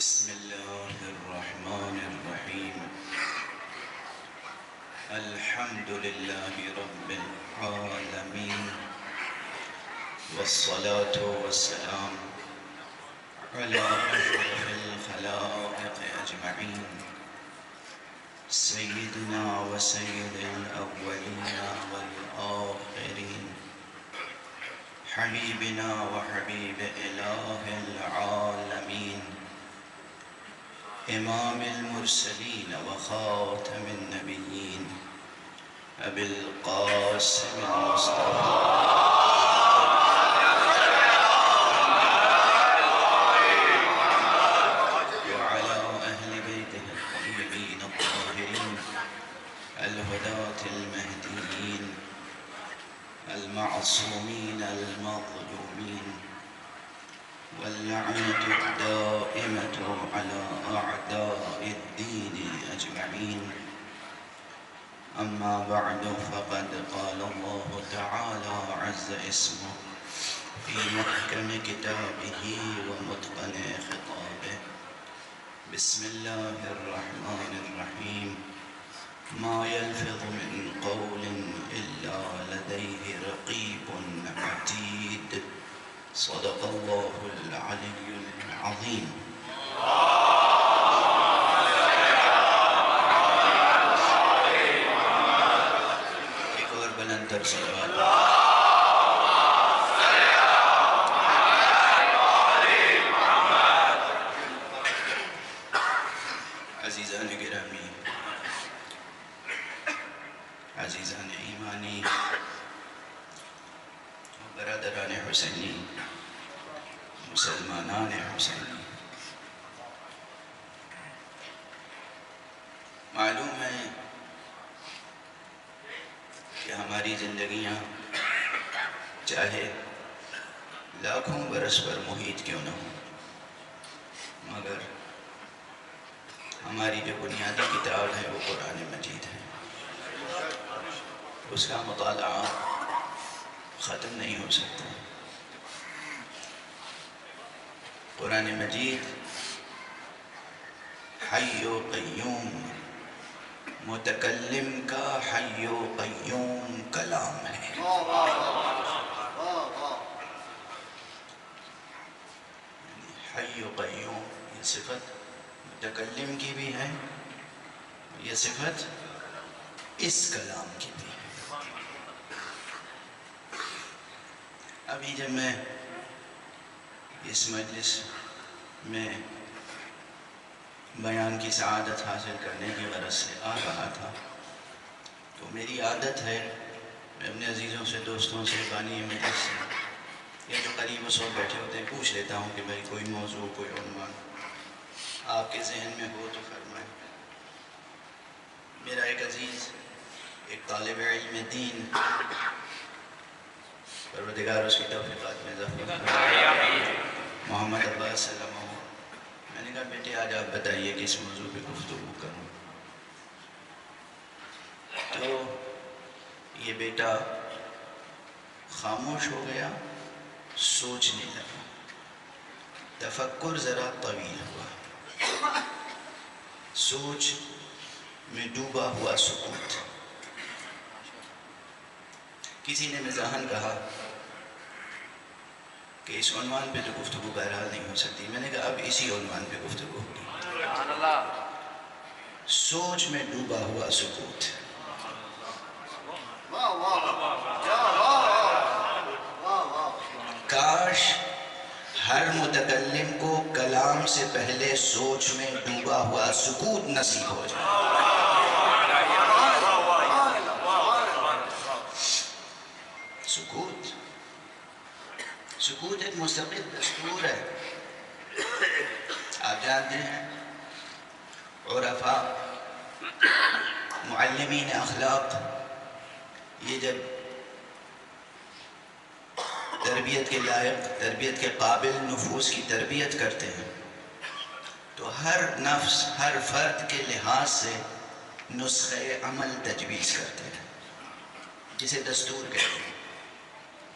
بسم الله الرحمن الرحيم. الحمد لله رب العالمين، والصلاة والسلام على أشرف الخلائق أجمعين، سيدنا وسيد الأولين والآخرين، حبيبنا وحبيب إله العالمين، إمام المرسلين وخاتم النبيين، أبي القاسم المصطفى وعلى أهل بيته الطيبين الطاهرين الهداة المهديين المعصومين المظلومين، واللعنة الدائمة على أعداء الدين أجمعين. أما بعد، فقد قال الله تعالى عز اسمه في محكم كتابه ومتقن خطابه: بسم الله الرحمن الرحيم. ما يلفظ من قول إلا لديه رقيب عتيد. صدق الله العلي العظيم. ایک اور بلند تر صلوات. عزیزان گرامی، عزیزان ایمانی، برادران حسینی، مسلمانان حسینی، معلوم ہے کہ ہماری زندگیاں چاہے لاکھوں برس پر محیط کیوں نہ ہوں، مگر ہماری جو بنیادی کتاب ہے وہ قرآن مجید ہے. اس کا مطالعہ ختم نہیں ہو سکتا. قرآن مجید حی و قیوم، متکلم کا حی و قیوم کلام ہے. حی و قیوم یہ صفت متکلم کی بھی ہے، یہ صفت اس کلام کی بھی ہے. ابھی جب میں اس مجلس میں بیان کی سعادت حاصل کرنے کی غرض سے آ رہا تھا تو میری عادت ہے میں اپنے عزیزوں سے، دوستوں سے، بانی مجلس سے یا جو قریب و صوب بیٹھے ہوتے ہیں پوچھ لیتا ہوں کہ بھائی کوئی موضوع، کوئی عنوان آپ کے ذہن میں ہو تو فرمائیں. میرا ایک عزیز، ایک طالب علم دین، پروردگار اس کی توفیقات میں اضافہ فرمائے، محمد عباس سلام. میں نے کہا بیٹے آج آپ بتائیے کہ اس موضوع پہ گفتگو کروں. تو یہ بیٹا خاموش ہو گیا، سوچنے لگا. تفکر ذرا طویل ہوا، سوچ میں ڈوبا ہوا سکوت. کسی نے مزاحاً کہا کہ اس عنوان پہ تو گفتگو بہرحال نہیں ہو سکتی. میں نے کہا اب اسی عنوان پہ گفتگو ہوگی. سوچ میں ڈوبا ہوا سکوت. کاش ہر متکلم کو کلام سے پہلے سوچ میں ڈوبا ہوا سکوت نصیب ہو جائے. سکوت ایک مستقل دستور ہے. آپ جانتے ہیں عرفاء، معلمین اخلاق، یہ جب تربیت کے لائق، تربیت کے قابل نفوس کی تربیت کرتے ہیں تو ہر نفس، ہر فرد کے لحاظ سے نسخہ عمل تجویز کرتے ہیں، جسے دستور کہتے ہیں.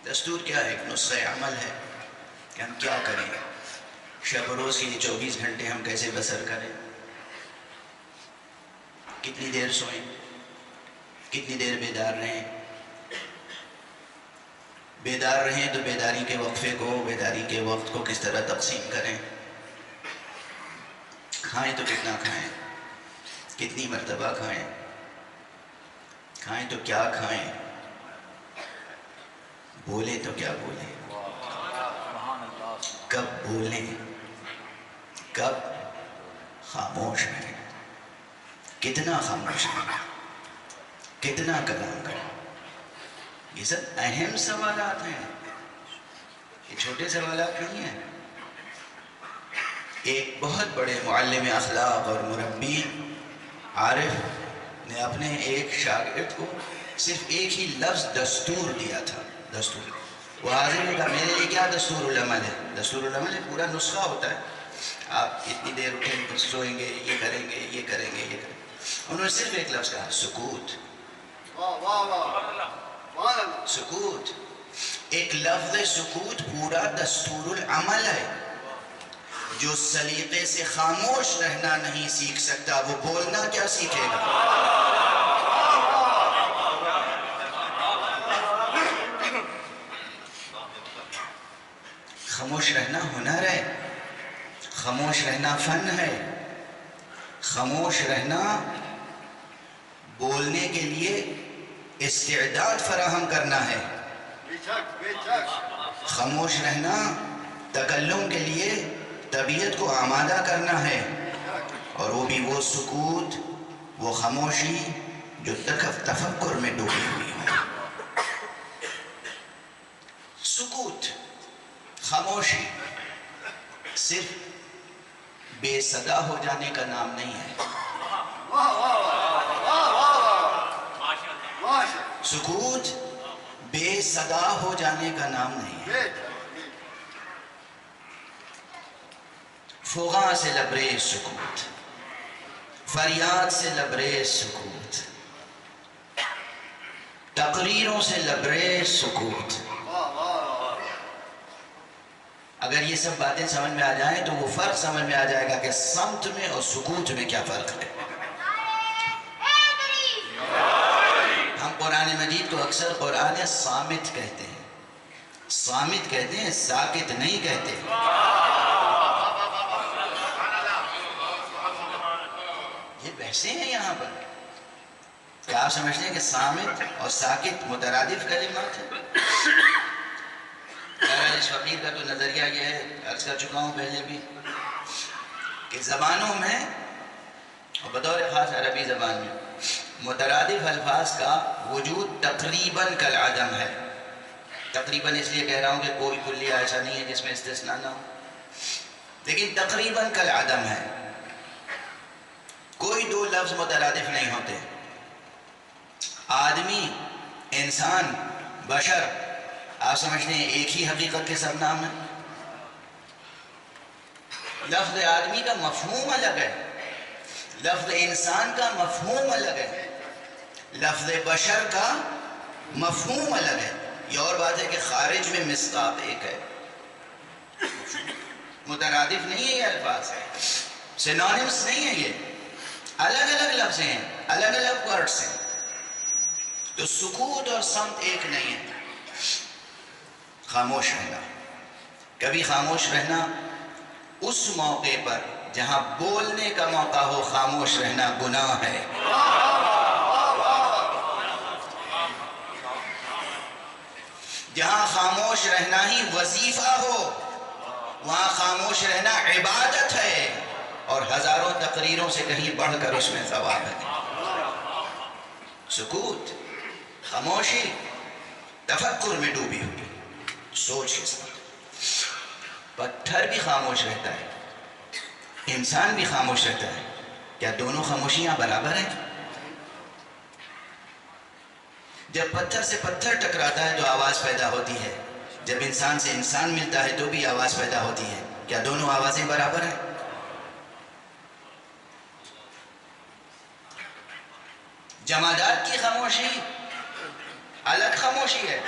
دستور کیا ہے؟ ایک نسخہ عمل ہے کہ ہم کیا کریں. شب و روز کی 24 گھنٹے ہم کیسے بسر کریں؟ کتنی دیر سوئیں، کتنی دیر بیدار رہیں؟ بیدار رہیں تو بیداری کے وقفے کو، بیداری کے وقت کو کس طرح تقسیم کریں؟ کھائیں تو کتنا کھائیں، کتنی مرتبہ کھائیں، کھائیں تو کیا کھائیں، بولیں تو کیا بولیں، کب بولیں، کب خاموش رہیں، کتنا خاموش رہیں، کتنا کلام کریں؟ یہ سب اہم سوالات ہیں، یہ چھوٹے سوالات نہیں ہیں۔ ایک بہت بڑے معلم اخلاق اور مربی عارف نے اپنے ایک شاگرد کو صرف ایک ہی لفظ دستور دیا تھا، دستور۔ وہ حاضر نے کہا میرے لیے کیا دستور العمل ہے؟ دستور العمل ہے پورا نسخہ ہوتا ہے، آپ اتنی دیر اٹھیں گے، سوئیں گے، یہ کریں گے، یہ کریں گے، یہ کریں گے۔ انہوں نے صرف ایک لفظ کہا، سکوت۔ سکوت، ایک لفظ سکوت پورا دستور العمل ہے۔ جو سلیقے سے خاموش رہنا نہیں سیکھ سکتا وہ بولنا کیا سیکھے گا؟ خاموش رہنا ہنر ہے، خاموش رہنا فن ہے، خاموش رہنا بولنے کے لیے استعداد فراہم کرنا ہے، خاموش رہنا تکلم کے لیے طبیعت کو آمادہ کرنا ہے، اور وہ بھی وہ سکوت، وہ خاموشی جو تفکر میں ڈوبی ہوئی ہو۔ سکوت، خاموشی صرف بے صدا ہو جانے کا نام نہیں ہے۔ سکوت بے صدا ہو جانے کا نام نہیں ہے۔ فغاں سے لبریز سکوت، فریاد سے لبریز سکوت، تقریروں سے لبریز سکوت۔ اگر یہ سب باتیں سمجھ میں آ جائیں تو وہ فرق سمجھ میں آ جائے گا کہ صمت میں اور سکوت میں کیا فرق ہے۔ ہم قرآن مجید کو اکثر قرآن صامت کہتے ہیں، صامت کہتے ہیں، ساکت نہیں کہتے۔ یہ بحثیں ہیں یہاں پر۔ کیا آپ سمجھتے ہیں کہ صامت اور ساکت مترادف کلمات ہیں؟ اس فقیر کا تو نظریہ یہ ہے، عرض کر چکا ہوں پہلے بھی، کہ زبانوں میں اور بطور خاص عربی زبان میں مترادف الفاظ کا وجود تقریباً کالعدم ہے۔ تقریباً اس لیے کہہ رہا ہوں کہ کوئی کلیہ ایسا نہیں ہے جس میں استثناء نہ ہو، لیکن تقریباً کالعدم ہے۔ کوئی دو لفظ مترادف نہیں ہوتے۔ آدمی، انسان، بشر، آپ سمجھتے ہیں ایک ہی حقیقت کے سب نام ہیں؟ لفظ آدمی کا مفہوم الگ ہے، لفظ انسان کا مفہوم الگ ہے، لفظ بشر کا مفہوم الگ ہے۔ یہ اور بات ہے کہ خارج میں مصداق ایک ہے، مترادف نہیں ہے یہ الفاظ، سینونیمز نہیں ہے، یہ الگ الگ لفظ ہیں، الگ الگ ورڈز ہیں۔ تو سکوت اور صمت ایک نہیں ہے۔ خاموش رہنا، کبھی خاموش رہنا اس موقع پر جہاں بولنے کا موقع ہو، خاموش رہنا گناہ ہے۔ جہاں خاموش رہنا ہی وظیفہ ہو وہاں خاموش رہنا عبادت ہے، اور ہزاروں تقریروں سے کہیں بڑھ کر اس میں ثواب ہے۔ سکوت، خاموشی، تفکر میں ڈوبی ہوئی سوچ کے ساتھ۔ پتھر بھی خاموش رہتا ہے، انسان بھی خاموش رہتا ہے، کیا دونوں خاموشیاں برابر ہیں؟ جب پتھر سے پتھر ٹکراتا ہے تو آواز پیدا ہوتی ہے، جب انسان سے انسان ملتا ہے تو بھی آواز پیدا ہوتی ہے، کیا دونوں آوازیں برابر ہیں؟ جمادات کی خاموشی الگ خاموشی ہے،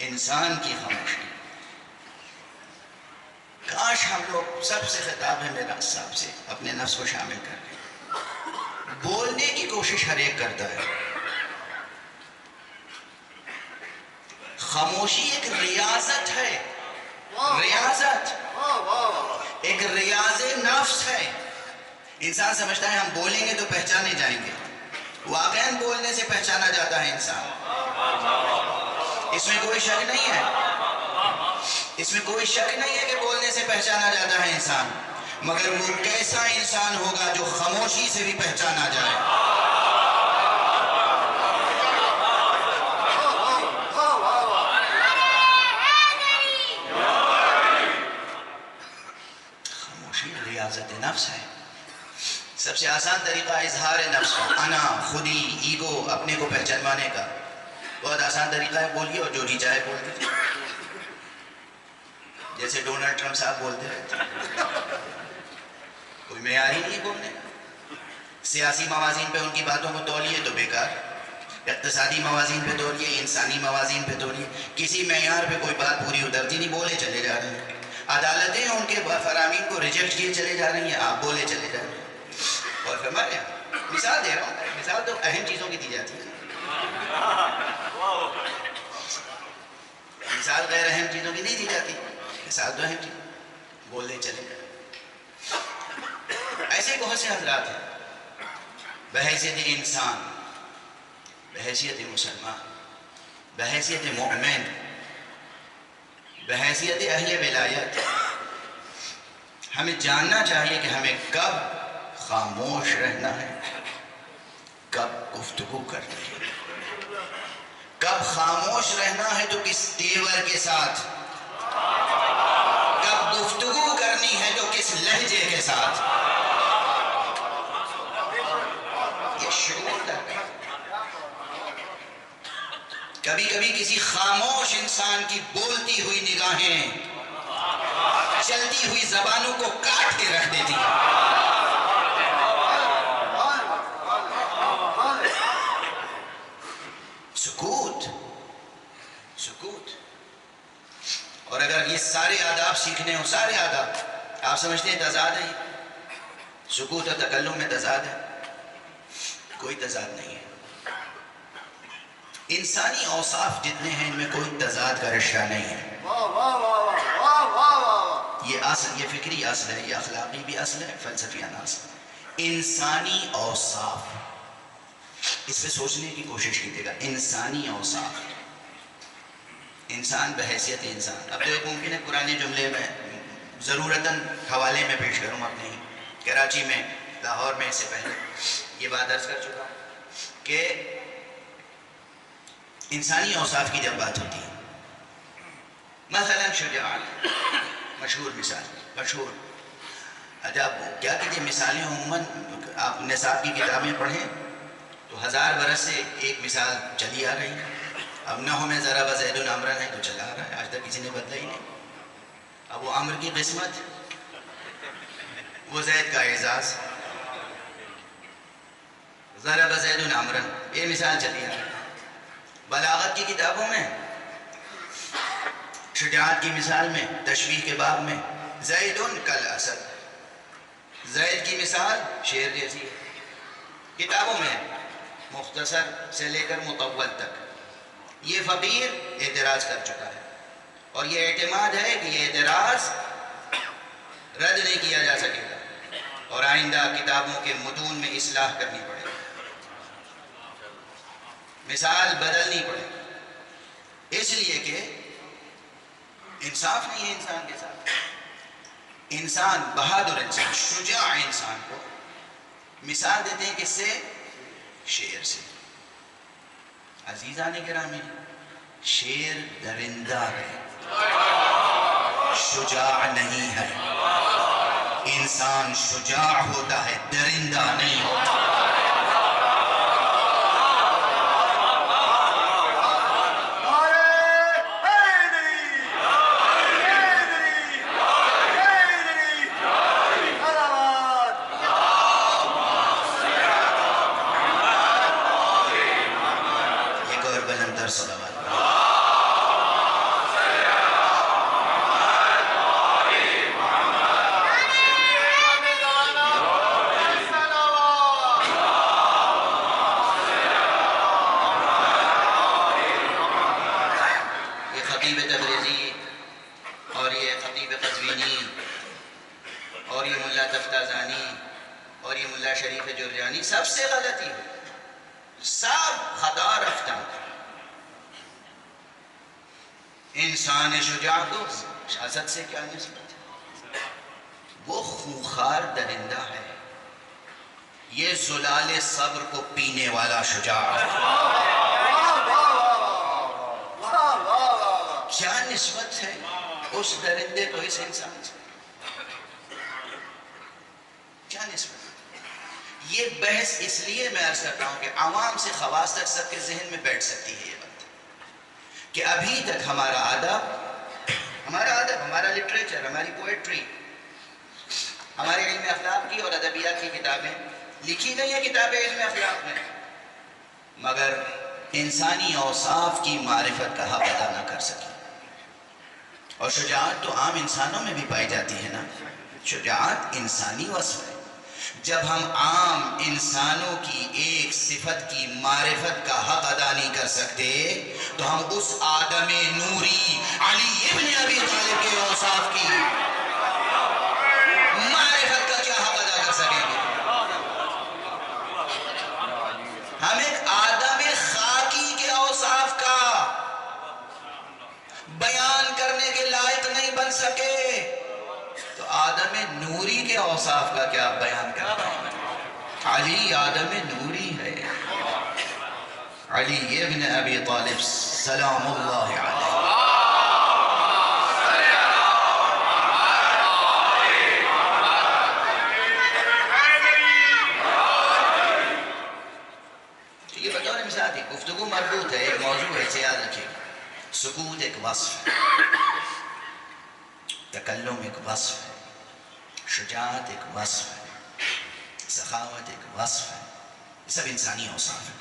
انسان کی خاموشی کاش ہم لوگ، سب سے خطاب ہے میرا صاحب سے، اپنے نفس کو شامل کر کے بولنے کی کوشش ہر ایک کرتا ہے. خاموشی ایک ریاضت ہے، ریاضت، ایک ریاض نفس ہے. انسان سمجھتا ہے ہم بولیں گے تو پہچانے جائیں گے. واقعاً بولنے سے پہچانا جاتا ہے انسان، اس میں کوئی شک نہیں ہے، اس میں کوئی شک نہیں ہے کہ بولنے سے پہچانا جاتا ہے انسان. مگر وہ کیسا انسان ہوگا جو خاموشی سے بھی پہچانا جائے. خاموشی ریاضت نفس ہے. سب سے آسان طریقہ اظہار نفس کا، انا، خودی، ایگو، اپنے کو پہچانوانے کا بہت آسان طریقہ ہے. بولیے اور جو جی چاہے بول دیجیے، جیسے ڈونلڈ ٹرمپ صاحب بولتے رہتے. کوئی معیار ہی نہیں بولنے. سیاسی موازین پہ ان کی باتوں کو تولیے تو بیکار، اقتصادی موازین پہ تولیے، انسانی موازین پہ تولیے، کسی معیار پہ کوئی بات پوری اترتی نہیں، بولے چلے جا رہے ہیں. عدالتیں ان کے فرامین کو ریجیکٹ کیے چلے جا رہی ہیں، آپ بولے چلے جا رہے ہیں. اور فرما رہے ہیں، مثال دے رہا ہوں، مثال تو اہم چیزوں کی دی جاتی ہے، مثال غیر اہم چیزوں کی نہیں دی جاتی. مثال تو اہم چیز، بولنے چلے جائیں. ایسے بہت سے حضرات ہیں بحیثیت انسان، بحیثیت مسلمان، بحیثیت مومن، بحیثیت اہل ولایت. ہمیں جاننا چاہیے کہ ہمیں کب خاموش رہنا ہے، کب گفتگو کرنی ہے. کب خاموش رہنا ہے تو کس تیور کے ساتھ، کب گفتگو کرنی ہے تو کس لہجے کے ساتھ. یہ شعور ہے. کبھی کبھی کسی خاموش انسان کی بولتی ہوئی نگاہیں چلتی ہوئی زبانوں کو کاٹ کے رکھ دیتی. سکوت، سکوت. اور اگر یہ سارے آداب سیکھنے ہوں، سارے آداب، آپ سمجھتے ہیں تضاد ہے؟ سکوت اور تکلم میں تضاد ہے؟ کوئی تضاد نہیں ہے. انسانی اوصاف جتنے ہیں ان میں کوئی تضاد کا رشتہ نہیں ہے. یہ اصل، یہ فکری اصل ہے، یہ اخلاقی بھی اصل ہے، فلسفیانہ اصل. انسانی اوصاف، اس پہ سوچنے کی کوشش کیجیے گا. انسانی اوصاف، انسان بحیثیت انسان. اب تو ایک ممکن ہے پرانے جملے میں ضرورتاً حوالے میں پیش کروں. اپنے کراچی میں، لاہور میں اس سے پہلے یہ بات عرض کر چکا ہوں کہ انسانی اوصاف کی جب بات ہوتی ہے، مثلا شجاعت، مشہور مثال، مشہور. جب کیا کہتے ہیں مثالیں عموماً آپ نصاب کی کتابیں پڑھیں تو 1000 برس سے ایک مثال چلی آ رہی ہے. اب نحو میں ضرب زید عمرا ہے تو چلا آ رہا ہے، آج تک کسی نے بدلا ہی نہیں. اب وہ عمر کی قسمت، وہ زید کا اعزاز، ضرب زید عمرا، یہ مثال چلی آ رہی ہے. بلاغت کی کتابوں میں شجاعت کی مثال میں، تشبیہ کے باب میں زید کالاسد، زید کی مثال شیر جیسی ہے. کتابوں میں مختصر سے لے کر مطول تک. یہ فقیر اعتراض کر چکا ہے اور یہ اعتماد ہے کہ یہ اعتراض رد نہیں کیا جا سکے گا اور آئندہ کتابوں کے متون میں اصلاح کرنی پڑے گی، مثال بدلنی پڑے گی، اس لیے کہ انصاف نہیں ہے انسان کے ساتھ. انسان، بہادر انسان، شجاع انسان کو مثال دیتے ہیں کس سے؟ شیر سے. عزیزان گرامی، شیر درندہ ہے، شجاع نہیں ہے. انسان شجاع ہوتا ہے، درندہ نہیں ہوتا. انسان شجاع کو شہادت سے کیا نسبت ہے؟ وہ خونخوار درندہ ہے، یہ زلال صبر کو پینے والا شجاع ہے۔ کیا نسبت ہے اس درندے کو اس انسان سے؟ کیا نسبت ہے؟ یہ بحث اس لیے میں عرض کرتا ہوں کہ عوام سے خواص تک سب کے ذہن میں بیٹھ سکتی ہے یہ بات کہ ابھی تک ہمارا ادب، ہمارا لٹریچر، ہماری پوئٹری، ہمارے علم اخلاق کی اور ادبیات کی کتابیں لکھی گئی ہیں، کتابیں علم اخلاق میں، مگر انسانی اوصاف کی معرفت کا حق ادا نہ کر سکی۔ اور شجاعت تو عام انسانوں میں بھی پائی جاتی ہے نا، شجاعت انسانی وصف ہے۔ جب ہم عام انسانوں کی ایک صفت کی معرفت کا حق ادا نہیں کر سکتے تو ہم اس آدم نوری علی ابن ابی طالب کے اوصاف کی معرفت کا کیا حق ادا کر سکیں گے؟ ہم ایک آدم خاکی کے اوصاف کا بیان کرنے کے لائق نہیں بن سکے تو آدم نوری کے اوصاف کا کیا بیان کرنا ہے؟ علی آدم نوری ہے، علی ابن ابی طالب سلام اللہ علیہ۔ یہ بطور مثال ہے، گفتگو مربوط ہے، ایک موضوع ہے، اسے یاد رکھیے۔ سکوت ایک وصف ہے، تکلم ایک وصف ہے، شجاعت ایک وصف ہے، سخاوت ایک وصف ہے، یہ سب انسانی اوصاف ہیں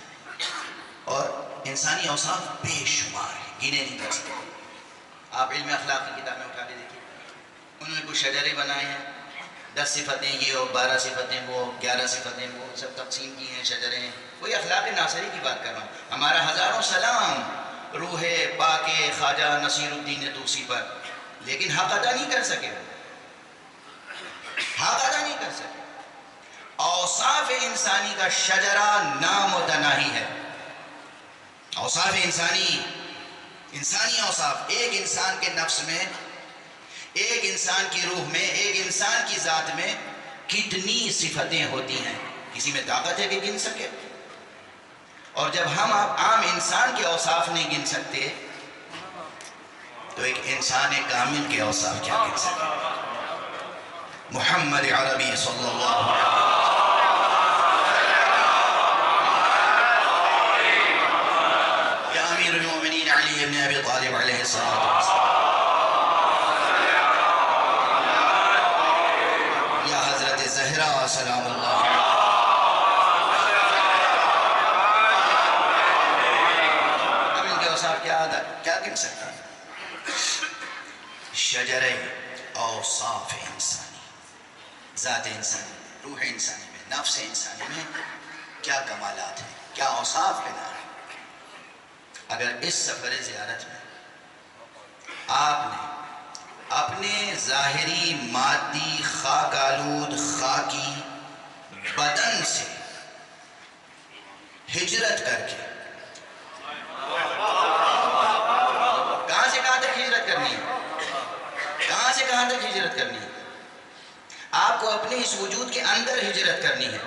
اور انسانی اوصاف بے شمار ہیں، گنے نہیں کر سکتے۔ آپ علم اخلاق کی کتابیں اٹھا کے دیکھیے، انہوں نے کچھ شجرے بنائے ہیں، 10 صفتیں یہ اور 12 صفتیں وہ، 11 صفتیں وہ، سب تقسیم کی ہیں شجرے ہیں۔ کوئی اخلاق ناصری کی بات کر رہا ہوں، ہمارا ہزاروں سلام روح پاک خواجہ نصیر الدین طوسی پر، لیکن حق ادا نہیں کر سکے، حق ادا نہیں کر سکے۔ اوصاف انسانی کا شجرہ نامتناہی ہے، اوصاف انسانی اوصاف، ایک انسان کے نفس میں، ایک انسان کی روح میں، ایک انسان کی ذات میں کتنی صفتیں ہوتی ہیں، کسی میں طاقت ہے کہ گن سکے؟ اور جب ہم عام انسان کے اوصاف نہیں گن سکتے تو ایک انسان کامل کے اوصاف کیا گن سکتے؟ محمد عربی صلی اللہ علیہ وسلم، یا امیر المومنین علی ابن ابی طالب علیہ السلام، یا حضرت زہرا سلام اللہ علیہ۔ کیا گن سکتا ہے؟ شجرے اوصاف انسانی، ذات انسانی، روح انسانی میں، نفس انسانی میں کیا کمالات ہیں، کیا اوصاف ہیں۔ اگر اس سفر زیارت میں آپ نے اپنے ظاہری مادی خاک آلود خاکی بدن سے ہجرت کر کے کہاں تک ہجرت کرنی ہے؟ آپ کو اپنے اس وجود کے اندر ہجرت کرنی ہے،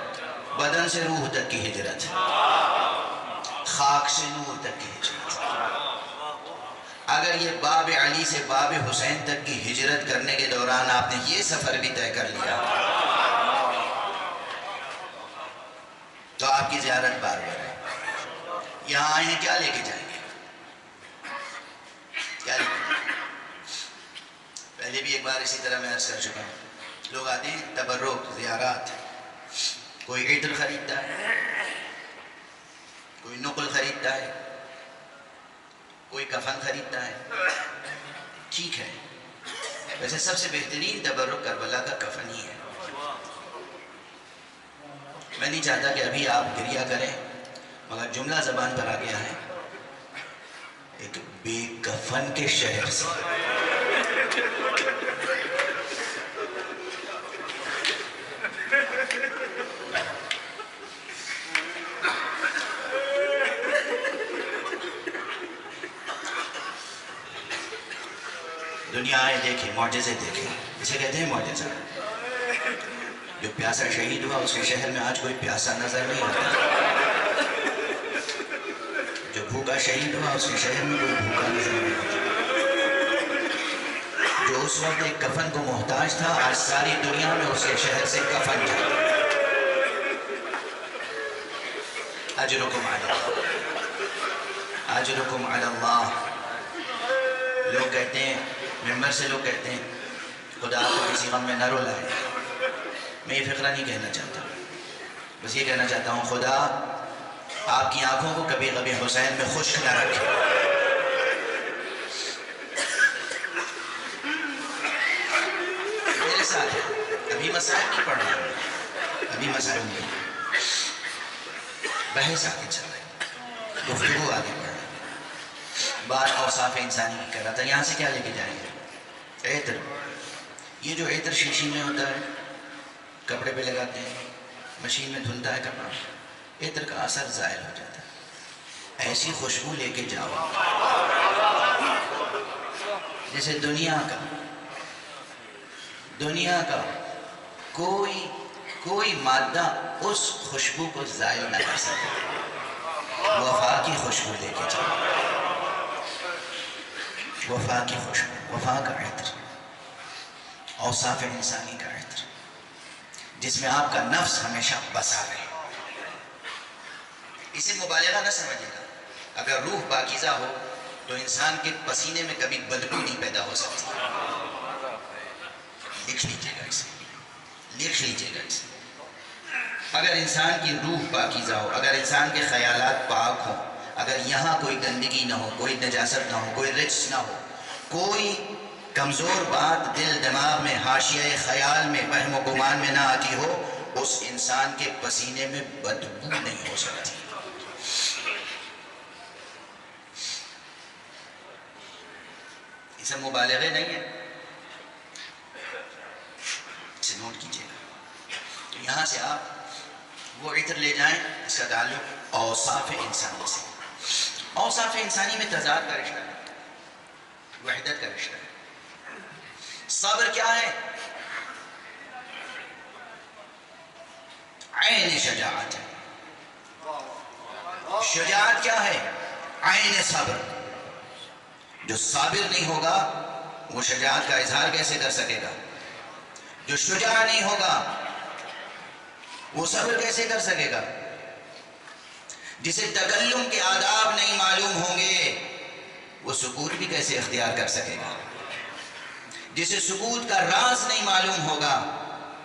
بدن سے روح تک کی ہجرت، خاک سے نور تک کی ہجرت۔ اگر یہ باب علی سے باب حسین تک کی ہجرت کرنے کے دوران آپ نے یہ سفر بھی طے کر لیا تو آپ کی زیارت بار بار ہے۔ یہاں آئے ہیں، کیا لے کے جائیں گے؟ کیا لے کے جائیں گے؟ پہلے بھی ایک بار اسی طرح میں عرض کر چکا ہوں، لوگ آتے ہیں تبرک، زیارات، کوئی عطر خریدتا ہے، کوئی نقل خریدتا ہے، کوئی کفن خریدتا ہے، ٹھیک ہے، ویسے سب سے بہترین تبرک کربلا کا کفن ہی ہے۔ میں نہیں چاہتا کہ ابھی آپ گریہ کریں، مگر جملہ زبان پر آ گیا ہے، ایک بے کفن کے شہر سے دنیا آئے دیکھے، معجزے دیکھے، اسے کہتے ہیں معجزہ۔ جو پیاسا شہید ہوا اس کے شہر میں آج کوئی پیاسا نظر نہیں آتا۔ جو بھوکا شہید ہوا اس کے شہر میں کوئی بھوکا نظر نہیں آتا۔ جو اس وقت ایک کفن کو محتاج تھا آج ساری دنیا میں اس کے شہر سے کفن جاتا۔ اجرکم علی اللہ، اجرکم علی اللہ۔ لوگ کہتے ہیں، ممبر سے لوگ کہتے ہیں خدا آپ کو کسی غم میں نہ رلائے۔ میں یہ فقرہ نہیں کہنا چاہتا، بس یہ کہنا چاہتا ہوں خدا آپ کی آنکھوں کو کبھی کبھی حسین میں خشک نہ رکھے۔ میرے ساتھ ابھی مسائل نہیں پڑھ رہا ہوں، ابھی مسائل نہیں، بحث آگے چل رہی ہے، گفتگو آگے بڑھ رہی ہے، بات اوصاف انسانی کی کر رہا تھا۔ یہاں سے کیا لے کے جائیں گے؟ عطر۔ یہ جو عطر شیشی میں ہوتا ہے، کپڑے پہ لگاتے ہیں، مشین میں دھلتا ہے کپڑا، عطر کا اثر زائل ہو جاتا ہے۔ ایسی خوشبو لے کے جاؤ جیسے دنیا کا کوئی مادہ اس خوشبو کو زائل نہ کر سکتا۔ وفا کی خوشبو لے کے جاؤ، وفا کی خوشبو، وفا کا عطر، اوصاف انسانی کا عطر، جس میں آپ کا نفس ہمیشہ بسا رہے۔ اسے مبالغہ نہ سمجھے گا۔ اگر روح پاکیزہ ہو تو انسان کے پسینے میں کبھی بدبو نہیں پیدا ہو سکتی۔ لکھ لیجیے گا اسے، لکھ لیجیے گا اسے۔ اگر انسان کی روح پاکیزہ ہو، اگر انسان کے خیالات پاک ہوں، اگر یہاں کوئی گندگی نہ ہو، کوئی نجاست نہ ہو، کوئی رجس نہ ہو، کوئی کمزور بات دل دماغ میں، حاشیہ خیال میں، وہم و گمان میں نہ آتی ہو، اس انسان کے پسینے میں بدبو نہیں ہو سکتی۔ اسے مبالغے نہیں ہے، اسے نوٹ کیجیے گا۔ تو یہاں سے آپ وہ عطر لے جائیں اس کا تعلق اوصاف انسانی سے۔ اوصاف انسانی میں تضاد کا رشتہ ہے، وحدت کا رشتہ ہے۔ صبر کیا ہے؟ عین شجاعت ہے۔ شجاعت کیا ہے؟ عین صبر۔ جو صابر نہیں ہوگا وہ شجاعت کا اظہار کیسے کر سکے گا؟ جو شجاع نہیں ہوگا وہ صبر کیسے کر سکے گا؟ جسے تکلم کے آداب نہیں معلوم ہوں گے وہ سکوت بھی کیسے اختیار کر سکے گا؟ جسے سکوت کا راز نہیں معلوم ہوگا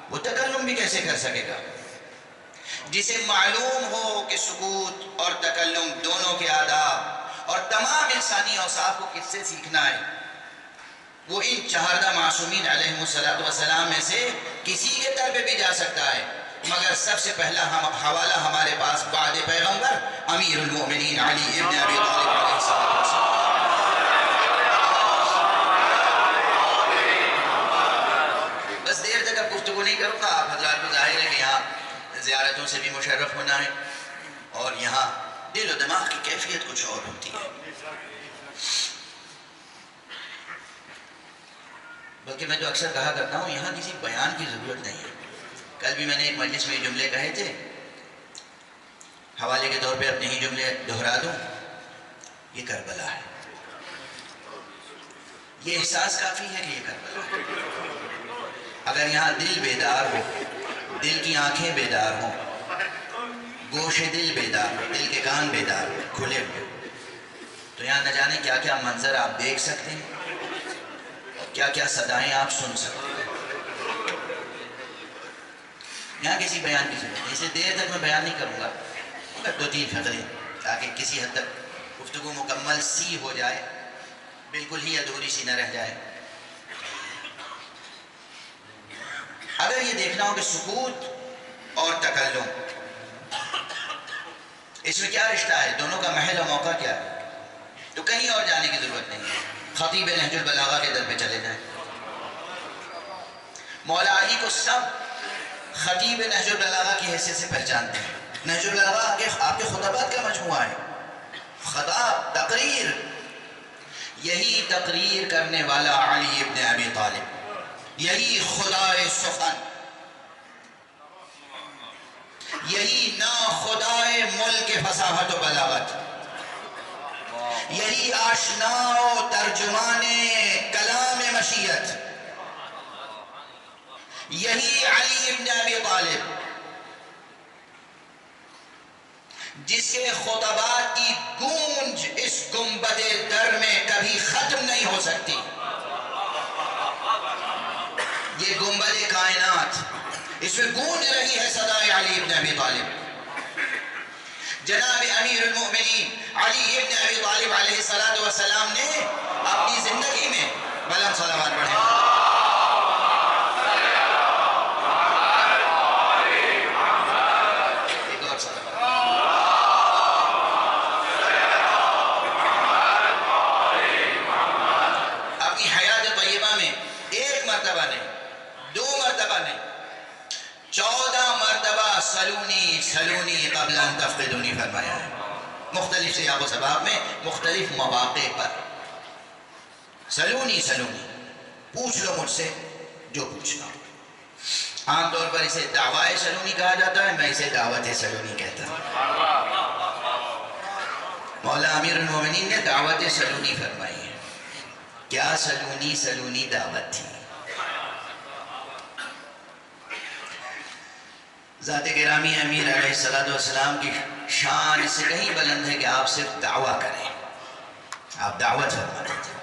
وہ تکلم بھی کیسے کر سکے گا؟ جسے معلوم ہو کہ سکوت اور تکلم دونوں کے آداب اور تمام انسانی اوصاف کو کس سے سیکھنا ہے، وہ ان چہاردہ معصومین علیہ السلام میں سے کسی کے در پہ بھی جا سکتا ہے، مگر سب سے پہلا حوالہ ہمارے پاس بعد پیغمبر امیر المؤمنین علی ابن ابی طالب علیہ السلام۔ بس دیر تک اب گفتگو نہیں کروں گا، آپ حضرات کو ظاہر ہے کہ یہاں زیارتوں سے بھی مشرف ہونا ہے اور یہاں دل و دماغ کی کیفیت کچھ اور ہوتی ہے۔ بلکہ میں تو اکثر کہا کرتا ہوں یہاں کسی بیان کی ضرورت نہیں ہے۔ کل بھی میں نے ایک مجلس میں یہ جملے کہے تھے، حوالے کے طور پہ اپنے ہی جملے دہرا دوں، یہ کربلا ہے۔ یہ احساس کافی ہے کہ یہ کربلا ہے۔ اگر یہاں دل بیدار ہو، دل کی آنکھیں بیدار ہوں، گوش دل بیدار ہو، دل کے کان بیدار ہو، کھلے ہوئے، تو یہاں نہ جانے کیا کیا منظر آپ دیکھ سکتے ہیں، کیا کیا صدائیں آپ سن سکتے ہیں۔ یہاں کسی بیان کی ضرورت نہیں، اسے دیر تک میں بیان نہیں کروں گا، مگر 2-3 فقرے تاکہ کسی حد تک گفتگو مکمل سی ہو جائے، بالکل ہی ادھوری سی نہ رہ جائے۔ اگر یہ دیکھنا ہو کہ سکوت اور تکلم اس میں کیا رشتہ ہے، دونوں کا محل اور موقع کیا ہے، تو کہیں اور جانے کی ضرورت نہیں ہے، خطیب نہج البلاغہ کے در پہ چلے جائیں۔ مولا علی کو سب خطیب نہج البلاغہ کی حیثیت سے پہچانتے ہیں۔ نہج البلاغہ آپ کے خطبات کا مجموعہ ہے، خطاب، تقریر، یہی تقریر کرنے والا علی ابن ابی طالب، یہی خدائے سخن، یہی نا خدائے ملک فصاحت و بلاغت، یہی آشنا و ترجمان کلام مشیت، یہی علی ابن ابی طالب جس کے خطبات کی گونج اس گنبد در میں کبھی ختم نہیں ہو سکتی۔ یہ گنبد کائنات، اس میں گونج رہی ہے صدائے علی ابن ابی طالب۔ جناب امیر المؤمنین علی ابن ابی طالب علیہ السلام نے اپنی زندگی میں بلند صلوات پڑھیں۔ سلونی قبل ان تفقدونی فرمایا ہے، مختلف سیاق و سباب میں مختلف مواقع پر۔ سلونی پوچھ لو مجھ سے جو پوچھنا ہو۔ عام طور پر اسے دعوی سلونی کہا جاتا ہے، میں اسے دعوت سلونی کہتا ہوں۔ مولا امیر المومنین نے دعوت سلونی فرمائی ہے۔ کیا سلونی دعوت تھی؟ ذات گرامی امیر علیہ السلام کی شان اس سے کہیں بلند ہے کہ آپ صرف دعویٰ کریں، آپ دعوت فرماتے تھے۔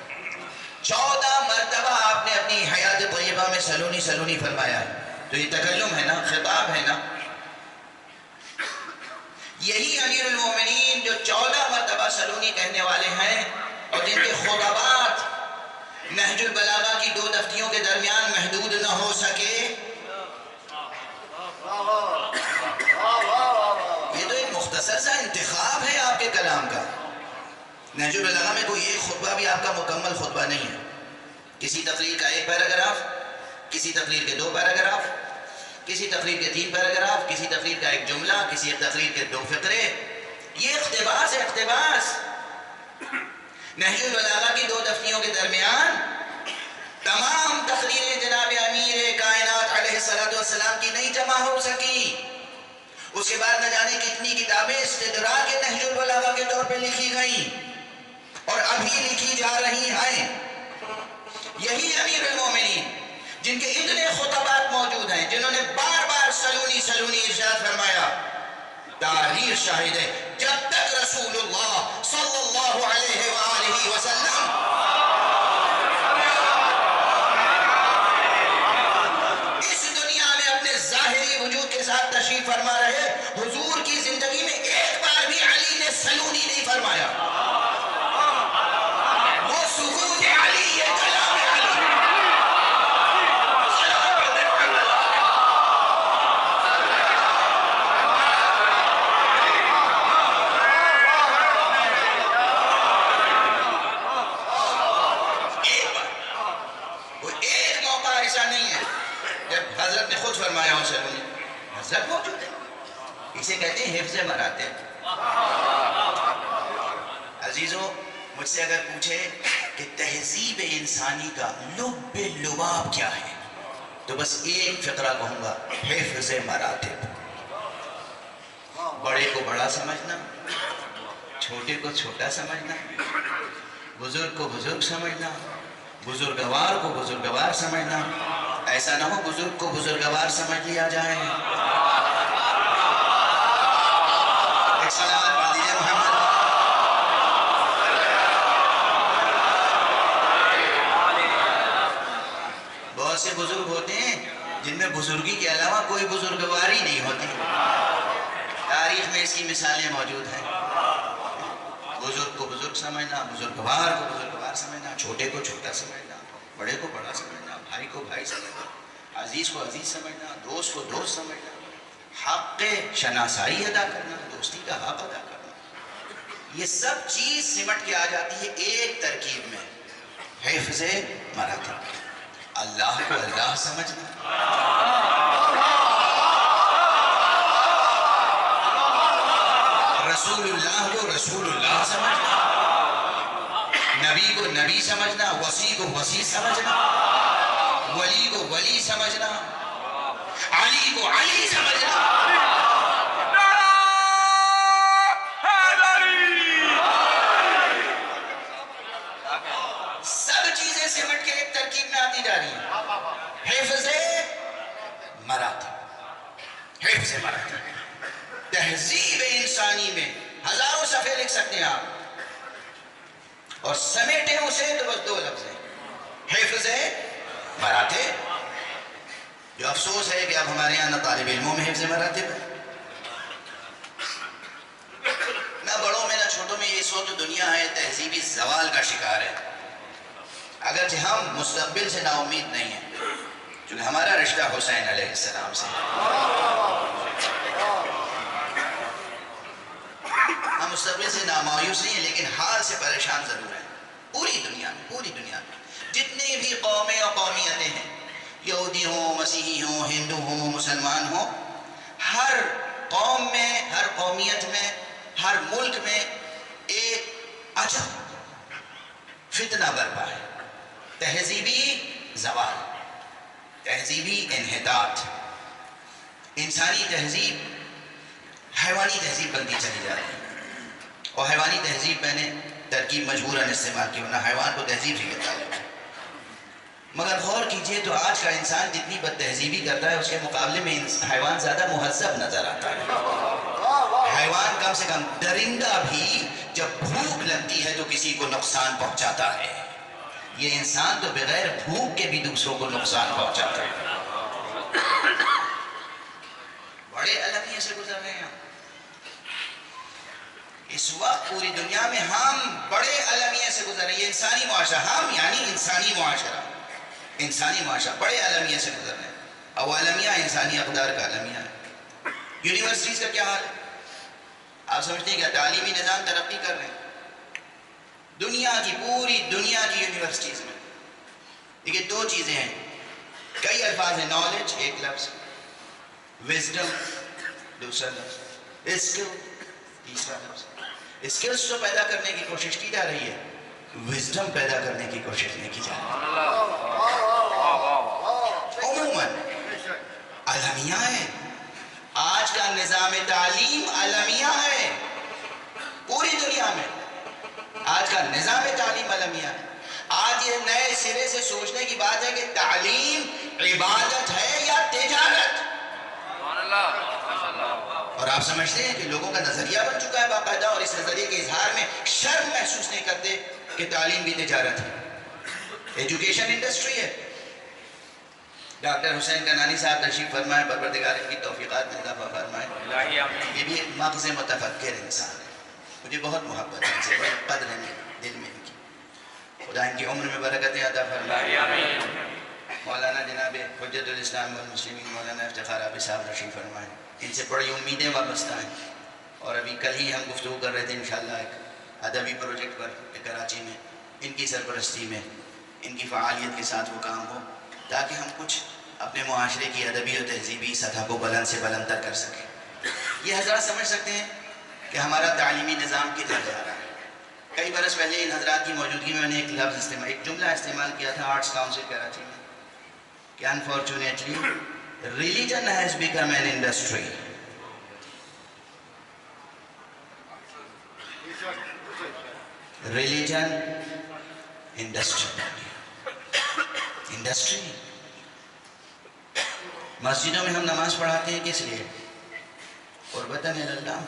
14 مرتبہ آپ نے اپنی حیات طیبہ میں سلونی فرمایا ہے، تو یہ تکلم ہے نا، خطاب ہے نا۔ یہی امیر المومنین جو 14 مرتبہ سلونی کہنے والے ہیں اور جن کے خطبات نہج البلاغہ کی 2 دفتیوں کے درمیان محدود نہ ہو سکے، یہ تو ایک مختصر سا انتخاب ہے آپ کے کلام کا۔ نہج البلاغہ میں کوئی ایک خطبہ بھی آپ کا مکمل خطبہ نہیں ہے، کسی تقریر کا 1 پیراگراف، کسی تقریر کے 2 پیراگراف، کسی تقریر کے 3 پیراگراف، کسی تقریر کا 1 جملہ، کسی تقریر کے 2 فقرے۔ یہ اقتباس ہے، اقتباس۔ نہج البلاغہ کی 2 دفتیوں کے درمیان تمام تقریریں جناب امیر کائنات علیہ السلام کی نہیں جمع ہو سکی۔ اس کے بعد نہ جانے کتنی کتابیں استدراک نہج البلاغہ کے طور پہ لکھی گئیں اور ابھی لکھی جا رہی ہیں۔ یہی امیر المومنین جن کے اتنے خطبات موجود ہیں، جنہوں نے بار بار سلونی ارشاد فرمایا، تاریخ شاہد ہے جب تک رسول اللہ صلی اللہ علیہ وآلہ وسلم اس دنیا میں اپنے ظاہری وجود کے ساتھ تشریف فرما رہے، حضور کی زندگی میں ایک بار بھی علی نے سلونی نہیں فرمایا۔ وہ سکوت علی، یہ کلام علی۔ حضرت نے خود فرمایا ہو سلونی، حضرت موجود ہے، اسے کہتے ہیں حفظ مراتب۔ عزیزوں، مجھ سے اگر پوچھے کہ تہذیب انسانی کا لب لباب کیا ہے، تو بس ایک فقرہ کہوں گا، حفظ مراتب۔ بڑے کو بڑا سمجھنا، چھوٹے کو چھوٹا سمجھنا، بزرگ کو بزرگ سمجھنا، بزرگوار کو بزرگوار سمجھنا۔ ایسا نہ ہو بزرگ کو بزرگوار سمجھ لیا جائے۔ ایک صلوات پڑھ دیجئے محمد۔ بہت سے بزرگ ہوتے ہیں جن میں بزرگی کے علاوہ کوئی بزرگواری نہیں ہوتی۔ تاریخ میں اس کی مثالیں موجود ہیں۔ بزرگ کو بزرگ سمجھنا، بزرگوار کو بزرگوار سمجھنا، چھوٹے کو چھوٹا سمجھنا، بڑے کو بڑا سمجھنا، بھائی کو بھائی سمجھنا، عزیز کو عزیز سمجھنا، دوست کو دوست سمجھنا، حق شناسائی ادا کرنا، دوستی کا حق ادا کرنا، یہ سب چیز سمٹ کے آ جاتی ہے ایک ترکیب میں، حفظ مراتب۔ اللہ کو اللہ سمجھنا، رسول اللہ کو رسول اللہ سمجھنا، نبی کو نبی سمجھنا، وسیع کو وسیع سمجھنا، ولی کو ولی سمجھنا، علی کو علی سمجھنا، سب چیزیں سمٹ کے ایک ترکیب میں آتی جا رہی ہیں. حفظ مراتب، حفظ مراتب. تہذیب انسانی میں ہزاروں صفحے لکھ سکتے ہیں آپ، اور سمیٹیں اسے تو بس دو لفظ ہیں، حفظ مراتب. جو افسوس ہے کہ اب ہمارے یہاں نہ طالب علموں میں حفظ مراتب ہے، نہ بڑوں میں نہ چھوٹوں میں. یہ سوچ دنیا ہے تہذیبی زوال کا شکار ہے، اگرچہ ہم مستقبل سے نا امید نہیں ہیں، کیونکہ ہمارا رشتہ حسین علیہ السلام سے. ہم مستقبل سے نامایوس نہیں ہیں، لیکن حال سے پریشان ضرور ہیں. پوری دنیا میں جتنی بھی قومیں اور قومیتیں ہیں، یہودی ہوں، مسیحی ہوں، ہندو ہوں، مسلمان ہوں، ہر قوم میں، ہر قومیت میں، ہر ملک میں ایک عجب فتنہ برپا ہے. تہذیبی زوال، تہذیبی انحطاط. انسانی تہذیب حیوانی تہذیب بنتی چلی جا رہی ہے، اور حیوانی تہذیب میں نے ترکیب مجبوراً استعمال کی، ورنہ حیوان کو تہذیب ہی کہتا ہے. مگر غور کیجئے تو آج کا انسان جتنی بد تہذیبی کرتا ہے، اس کے مقابلے میں حیوان زیادہ مہذب نظر آتا ہے. حیوان کم سے کم، درندہ بھی جب بھوک لگتی ہے تو کسی کو نقصان پہنچاتا ہے. یہ انسان تو بغیر بھوک کے بھی دوسروں کو نقصان پہنچاتا ہے. بڑے المیہ سے گزر رہے ہیں اس وقت پوری دنیا میں. ہم بڑے المیہ سے گزر رہے ہیں. یہ انسانی معاشرہ، ہم یعنی انسانی معاشرہ بڑے المیہ سے گزر رہے ہیں. اور وہ المیہ انسانی اقدار کا المیہ ہے. یونیورسٹیز کا کیا حال ہے؟ آپ سمجھتے ہیں کہ تعلیمی نظام ترقی کر رہے ہیں؟ پوری دنیا کی یونیورسٹیز میں دیکھیے دو چیزیں ہیں، کئی الفاظ ہیں. نالج ایک لفظ، وزڈم دوسرا لفظ، اسکل تیسرا لفظ. اسکلز تو پیدا کرنے کی کوشش کی جا رہی ہے، وزڈم پیدا کرنے کی کوشش نہیں کی جا رہی. عموماً المیہ ہے. آج کا نظام تعلیم المیہ ہے پوری دنیا میں. آج کا نظام تعلیم المیہ ہے. آج یہ نئے سرے سے سوچنے کی بات ہے کہ تعلیم عبادت ہے یا تجارت. اور آپ سمجھتے ہیں کہ لوگوں کا نظریہ بن چکا ہے باقاعدہ، اور اس نظریے کے اظہار میں شرم محسوس نہیں کرتے کہ تعلیم بھی تجارت ہے، ایجوکیشن انڈسٹری ہے. ڈاکٹر حسین کنانی صاحب تشریف فرمائے، پروردگار ان کی توفیقات میں اضافہ فرمائے. یہ بھی ایک مغز متفکر انسان ہے، مجھے بہت محبت ہے ان سے، بہت قدر ہے دل میں ان کی. خدا ان کی عمر میں برکتیں عطا فرمائے. مولانا جناب حجت الاسلام والمسلمین مولانا افتخار عابد صاحب تشریف فرمائے. ان سے بڑی امیدیں وابستہ ہیں، اور ابھی کل ہی ہم گفتگو کر رہے تھے انشاءاللہ ایک ادبی پروجیکٹ پر کراچی میں. ان کی سرپرستی میں، ان کی فعالیت کے ساتھ وہ کام ہو، تاکہ ہم کچھ اپنے معاشرے کی ادبی اور تہذیبی سطح کو بلند سے بلند تر کر سکیں. یہ حضرات سمجھ سکتے ہیں کہ ہمارا تعلیمی نظام کدھر جا رہا ہے. کئی برس پہلے ان حضرات کی موجودگی میں نے ایک جملہ استعمال کیا تھا آرٹس کاؤنسل کراچی میں کہ unfortunately religion has become an industry. Religion industry. مسجدوں میں ہم نماز پڑھاتے ہیں کس لیے؟ قربتاً اللہ.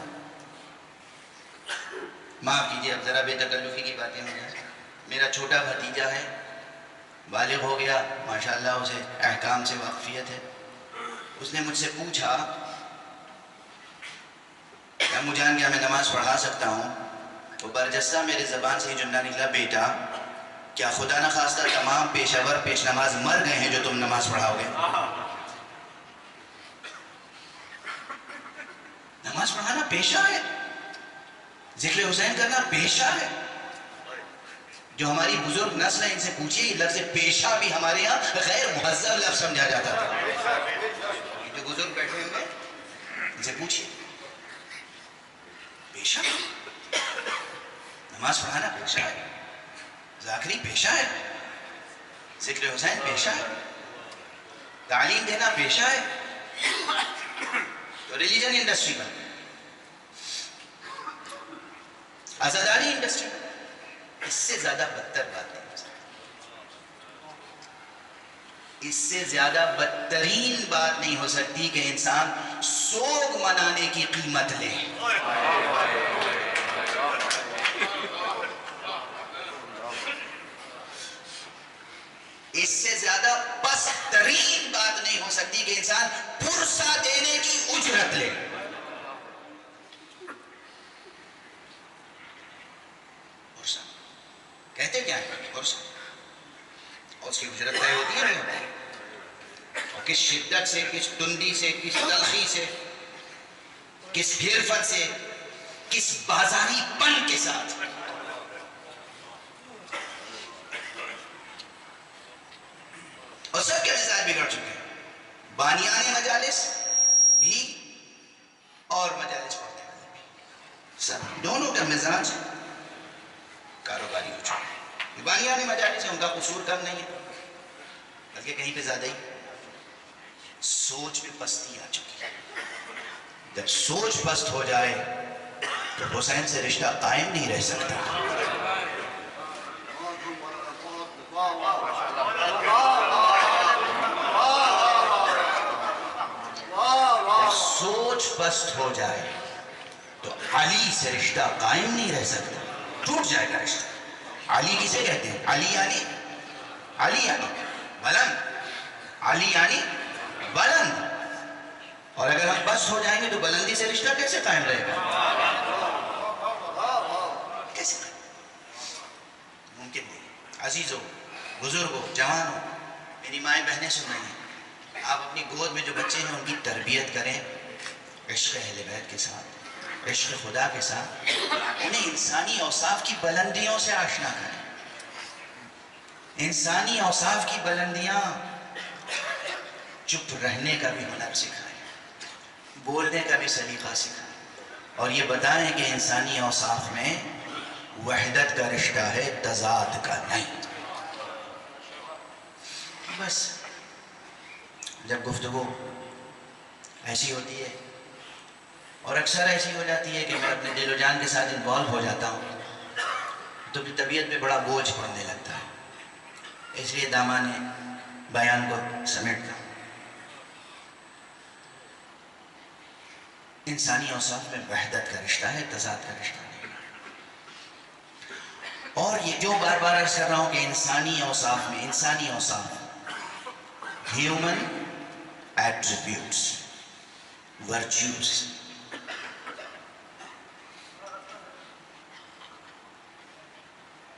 معاف کیجیے اب ذرا بے تکلفی کی باتیں ہو جائیں. میرا چھوٹا بھتیجا ہے، بالغ ہو گیا ماشاءاللہ، اسے احکام سے واقفیت ہے. اس نے مجھ سے پوچھا کہ امو جان کیا میں نماز پڑھا سکتا ہوں؟ تو برجستہ میرے زبان سے یہ جملہ نکلا، بیٹا کیا خدا نخواستہ تمام پیشہ ور پیش نماز مر گئے ہیں جو تم نماز پڑھاؤ گے؟ نماز پڑھانا پیشہ ہے، ذکر حسین کرنا پیشہ ہے. جو ہماری بزرگ نسل ہے ان سے پوچھیے، لفظ پیشہ بھی ہمارے یہاں غیر مہذب لفظ سمجھا جاتا تھا. جو بزرگ بیٹھے ہوئے ان سے پوچھیے، پیشہ نماز پڑھانا پیشہ ہے. ذاکری پیشہ ہے، ذکر حسین پیشہ ہے، تعلیم دینا پیشہ ہے، تو ریلیجن انڈسٹری بن گئی، عزاداری انڈسٹری بن گئی۔ اس سے زیادہ بدتر بات نہیں ہو سکتی، اس سے زیادہ بدترین بات نہیں ہو سکتی کہ انسان سوگ منانے کی قیمت لے۔ اس سے زیادہ پست ترین بات نہیں ہو سکتی کہ انسان پرسہ دینے کی اجرت لے۔ پرسہ کہتے کیا ہے؟ پرسہ، اور اس کی اجرت طے ہوتی ہے نہیں، اور کس شدت سے، کس تندی سے، کس تلخی سے، کس حرفت سے، کس بازاری پن کے ساتھ۔ اور سب کے مزاج بگڑ چکے ہیں، بانیان مجالس بھی اور مجالس پڑھنے والے بھی، سب دونوں کا مزاج کاروباری ہو چکا ہے۔ بانیان مجالس ہے، ان کا قصور کم نہیں ہے، بلکہ کہیں پہ زیادہ ہی، سوچ میں پستی آ چکی ہے۔ جب سوچ پست ہو جائے تو حسین سے رشتہ قائم نہیں رہ سکتا۔ سوچ پست ہو جائے تو علی سے رشتہ قائم نہیں رہ سکتا، ٹوٹ جائے گا رشتہ۔ علی کسے کہتے ہیں؟ علی یعنی بلند، علی یعنی بلند، اور اگر ہم پست ہو جائیں گے تو بلندی سے رشتہ کیسے قائم رہے گا؟ کیسے ممکن نہیں۔ عزیزوں، بزرگوں، جوانوں، میری مائیں بہنیں سن رہی ہیں، آپ اپنی گود میں جو بچے ہیں ان کی تربیت کریں عشق اہل بیت کے ساتھ، عشق خدا کے ساتھ، انہیں انسانی اوصاف کی بلندیوں سے آشنا کریں، انسانی اوصاف کی بلندیاں، چپ رہنے کا بھی ہنر سکھائیں، بولنے کا بھی سلیقہ سکھائیں، اور یہ بتائیں کہ انسانی اوصاف میں وحدت کا رشتہ ہے، تضاد کا نہیں۔ بس جب گفتگو ایسی ہوتی ہے اور اکثر ایسی ہو جاتی ہے کہ میں اپنے دل و جان کے ساتھ انوالو ہو جاتا ہوں تو پھر طبیعت پہ بڑا بوجھ پڑنے لگتا ہے، اس لیے دامانے بیان کو سمیٹتا ہوں۔ انسانی اوصاف میں وحدت کا رشتہ ہے، تضاد کا رشتہ نہیں۔ اور یہ جو بار بار عرض کر رہا ہوں کہ انسانی اوصاف میں، انسانی اوصاف، ہیومن ایٹریبیوٹس، ورچیوز،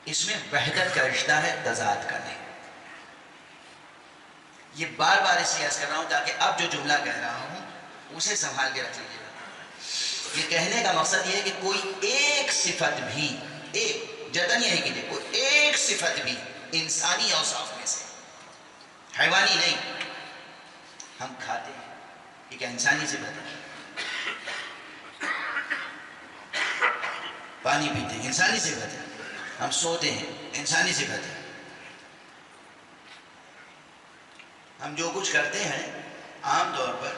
اس میں وحدت کا رشتہ ہے، تضاد کا نہیں۔ یہ بار بار اس لیے عرض کر رہا ہوں تاکہ اب جو جملہ کہہ رہا ہوں اسے سنبھال کے رکھ لیجیے گا۔ یہ کہنے کا مقصد یہ ہے کہ کوئی ایک صفت بھی، ایک جتن یہ ہے کہ کوئی ایک صفت بھی انسانی اوصاف میں سے، حیوانی نہیں، ہم کھاتے ہیں، یہ کیا انسانی صفت ہے؟ پانی پیتے ہیں، انسانی صفت ہے۔ ہم سوتے ہیں، انسانی صفت ہے۔ ہم جو کچھ کرتے ہیں عام طور پر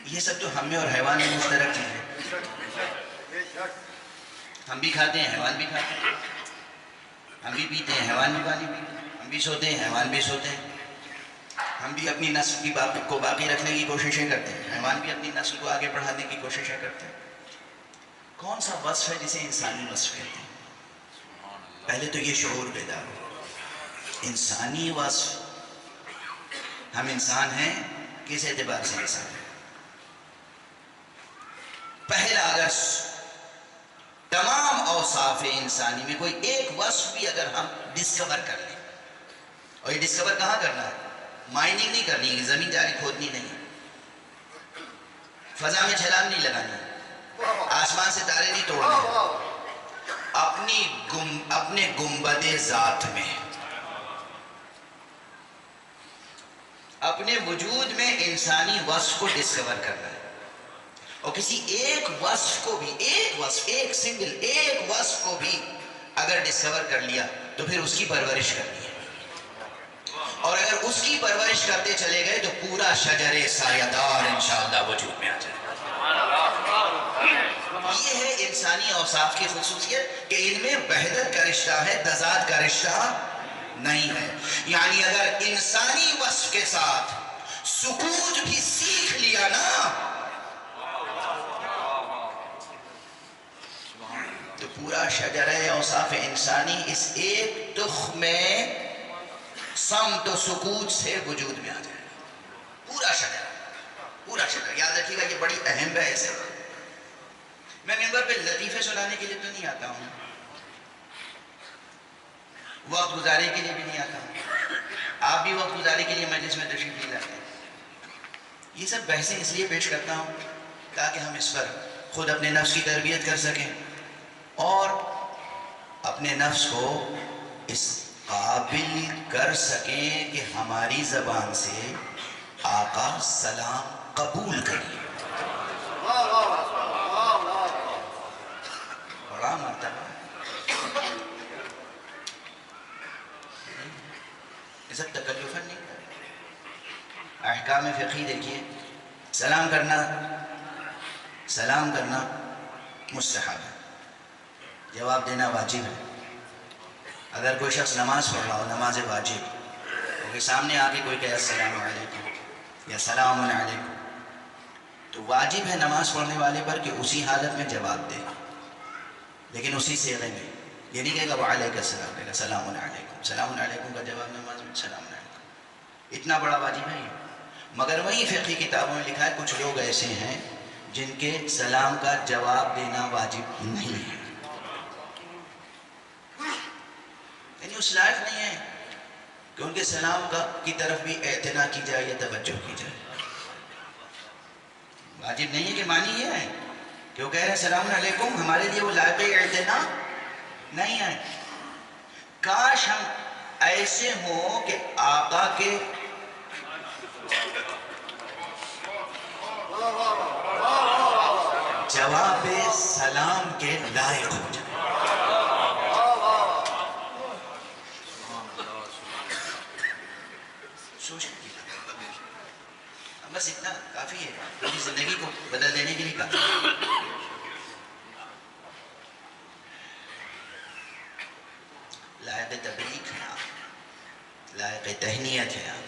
یہ سب تو ہم میں اور حیوان میں مشترک چیزیں، ہم بھی کھاتے ہیں، حیوان بھی کھاتے ہیں، ہم بھی پیتے ہیں، حیوان بھی پانی پیتے ہیں، ہم بھی سوتے ہیں، حیوان بھی سوتے ہیں، ہم بھی اپنی نسل کی کو باقی رکھنے کی کوششیں کرتے ہیں، حیوان بھی اپنی نسل کو آگے بڑھانے کی کوششیں کرتے ہیں۔ کون سا وصف ہے جسے انسانی وصف کہتے ہیں؟ پہلے تو یہ شعور پیدا ہو، انسانی وصف، ہم انسان ہیں، کس اعتبار سے انسان ہیں؟ پہلا اگر تمام اوصاف انسانی میں کوئی ایک وصف بھی اگر ہم ڈسکور کر لیں، اور یہ ڈسکور کہاں کرنا ہے؟ مائننگ نہیں کرنی ہے، زمین جا کے کھودنی نہیں ہے، فضا میں چھلانگ نہیں لگانی، آسمان سے تارے نہیں توڑنے، اپنے گنبد ذات میں، اپنے وجود میں انسانی وصف کو ڈسکور کرنا ہے، اور کسی ایک وصف کو بھی، ایک وصف، ایک سنگل ایک وصف کو بھی اگر ڈسکور کر لیا تو پھر اس کی پرورش کرنی ہے، اور اگر اس کی پرورش کرتے چلے گئے تو پورا شجر سایہ دار انشاءاللہ وجود میں آ جائے۔ یہ ہے انسانی اوصاف کی خصوصیت کہ ان میں وحدت کا رشتہ ہے، تضاد کا رشتہ نہیں ہے۔ یعنی اگر انسانی وصف کے ساتھ سکوت بھی سیکھ لیا نا تو پورا شجرہ اوصاف انسانی اس ایک تخم میں صمت و سکوت سے وجود میں آ جائے گا۔ پورا شجرہ یاد رکھیے گا، یہ بڑی اہم بحث ہے۔ میں ممبر پہ لطیفے سنانے کے لیے تو نہیں آتا ہوں، وقت گزارے کے لیے بھی نہیں آتا ہوں، آپ بھی وقت گزارے کے لیے مجلس میں تشریف نہیں لاتے۔ یہ سب بحثیں اس لیے پیش کرتا ہوں تاکہ ہم اس پر خود اپنے نفس کی تربیت کر سکیں اور اپنے نفس کو اس قابل کر سکیں کہ ہماری زبان سے آقا سلام قبول کریں۔ بڑا مرتبہ یہ سب تکلفاً نہیں کرے۔ احکام فقہی دیکھیے، سلام کرنا مستحب ہے، جواب دینا واجب ہے۔ اگر کوئی شخص نماز پڑھ رہا ہو، نماز واجب، کیونکہ سامنے آ کے کوئی کہے السلام علیکم یا سلام علیکم، تو واجب ہے نماز پڑھنے والے پر کہ اسی حالت میں جواب دے، لیکن اسی صیغے میں، یہ نہیں کہے گا وعلیکم السلام، کہے گا سلام علیکم۔ سلام علیکم کا جواب نماز میں سلام علیکم، اتنا بڑا واجب ہے یہ۔ مگر وہی فقہی کتابوں میں لکھا ہے کچھ لوگ ایسے ہیں جن کے سلام کا جواب دینا واجب نہیں ہے، یعنی اس لائق نہیں ہے کہ ان کے سلام کی طرف بھی اعتنا کی جائے یا توجہ کی جائے۔ واجب نہیں ہے کہ معنی یہ ہے کہ وہ کہہ رہے ہیں السلام علیکم، ہمارے لیے وہ لائق اعتنا نہیں ہے۔ کاش ہم ایسے ہوں کہ آقا کے جواب سلام کے لائق ہو جائے۔ بس اتنا کافی ہے، پوری زندگی کو بدل دینے کے لیے کافی ہے۔ لائق تبریک ہے آپ، لائق تہنیت ہے آپ،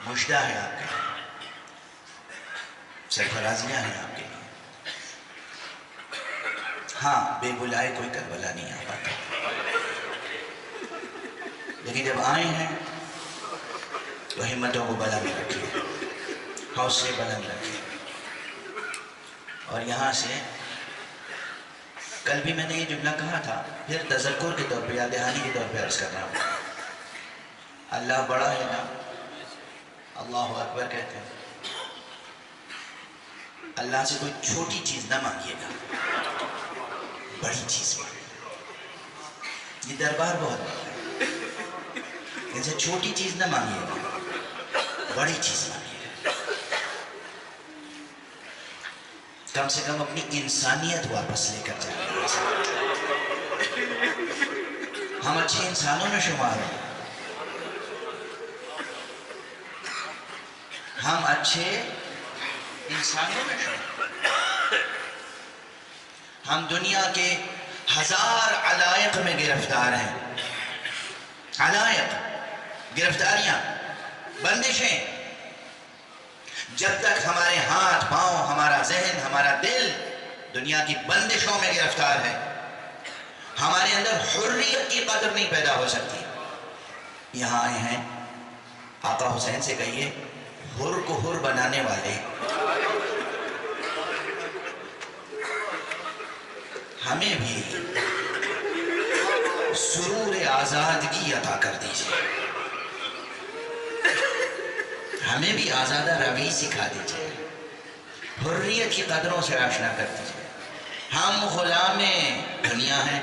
مجدہ ہے آپ کے لیے، سرفرازیاں ہیں آپ کے لیے۔ ہاں، بے بلائے کوئی کربلا نہیں آ پاتا، لیکن جب آئے ہیں تو ہمتوں کو بلند رکھیے، حوصلے بلند رکھیے۔ اور یہاں سے کل بھی میں نے یہ جملہ کہا تھا، پھر تذکر کے طور پہ یا دہانی کے طور پہ عرض کر رہا ہوں، اللہ بڑا ہے نا، اللہ اکبر کہتے ہیں، اللہ سے کوئی چھوٹی چیز نہ مانگیے گا، بڑی چیز مانگیے۔ یہ دربار بہت بڑا ہے، ان سے چھوٹی چیز نہ مانگیے گا، بڑی چیز مانگیے گا۔ کم سے کم اپنی انسانیت واپس لے کر جائیں۔ ہم اچھے انسانوں میں شمار ہیں، ہم اچھے انسانوں میں شمار ہیں۔ ہم دنیا کے ہزار علائق میں گرفتار ہیں، علائق، گرفتاریاں، بندشیں۔ جب تک ہمارے ہاتھ پاؤں، ہمارا ذہن، ہمارا دل دنیا کی بندشوں میں گرفتار ہے، ہمارے اندر حریت کی قدر نہیں پیدا ہو سکتی۔ یہاں آئے ہیں، آقا حسین سے کہیے حر کو حر بنانے والے، ہمیں بھی سرور آزادگی عطا کر دیجئے، ہمیں بھی آزادہ روی سکھا دیجئے، حریت کی قدروں سے آشنا کر دیجئے۔ ہم غلام دنیا ہیں،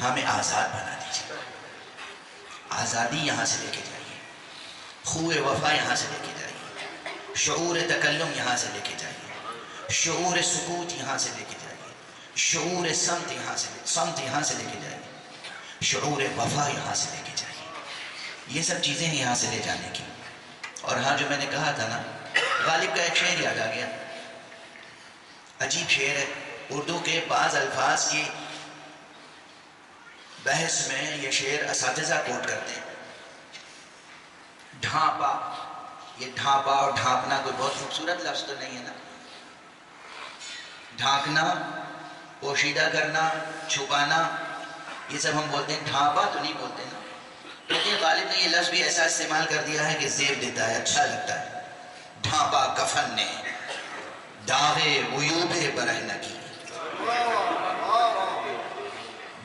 ہمیں آزاد بنا دیجئے۔ آزادی یہاں سے لے کے جائیے، خوئے وفا یہاں سے لے کے جائیے، شعور تکلم یہاں سے لے کے جائیے، شعور سکوت یہاں سے لے کے جائیے، شعور سمت یہاں سے لے کے جائیے، شعور وفا یہاں سے لے کے جائیے، یہ سب چیزیں ہیں یہاں سے لے جانے کی۔ اور ہاں جو میں نے کہا تھا نا، غالب کا ایک شعر یاد آ گیا، عجیب شعر ہے، اردو کے بعض الفاظ کی بحث میں یہ شعر اساتذہ کوٹ کرتے ہیں۔ ڈھانپا، یہ ڈھانپا اور ڈھانپنا کوئی بہت خوبصورت لفظ تو نہیں ہے نا، ڈھانکنا، پوشیدہ کرنا، چھپانا، یہ سب ہم بولتے ہیں، ڈھانپا تو نہیں بولتے نا۔ لیکن غالب نے یہ لفظ بھی ایسا استعمال کر دیا ہے کہ زیب دیتا ہے، اچھا لگتا ہے۔ ڈھانپا کفن نے داغے عیوب برہنگی،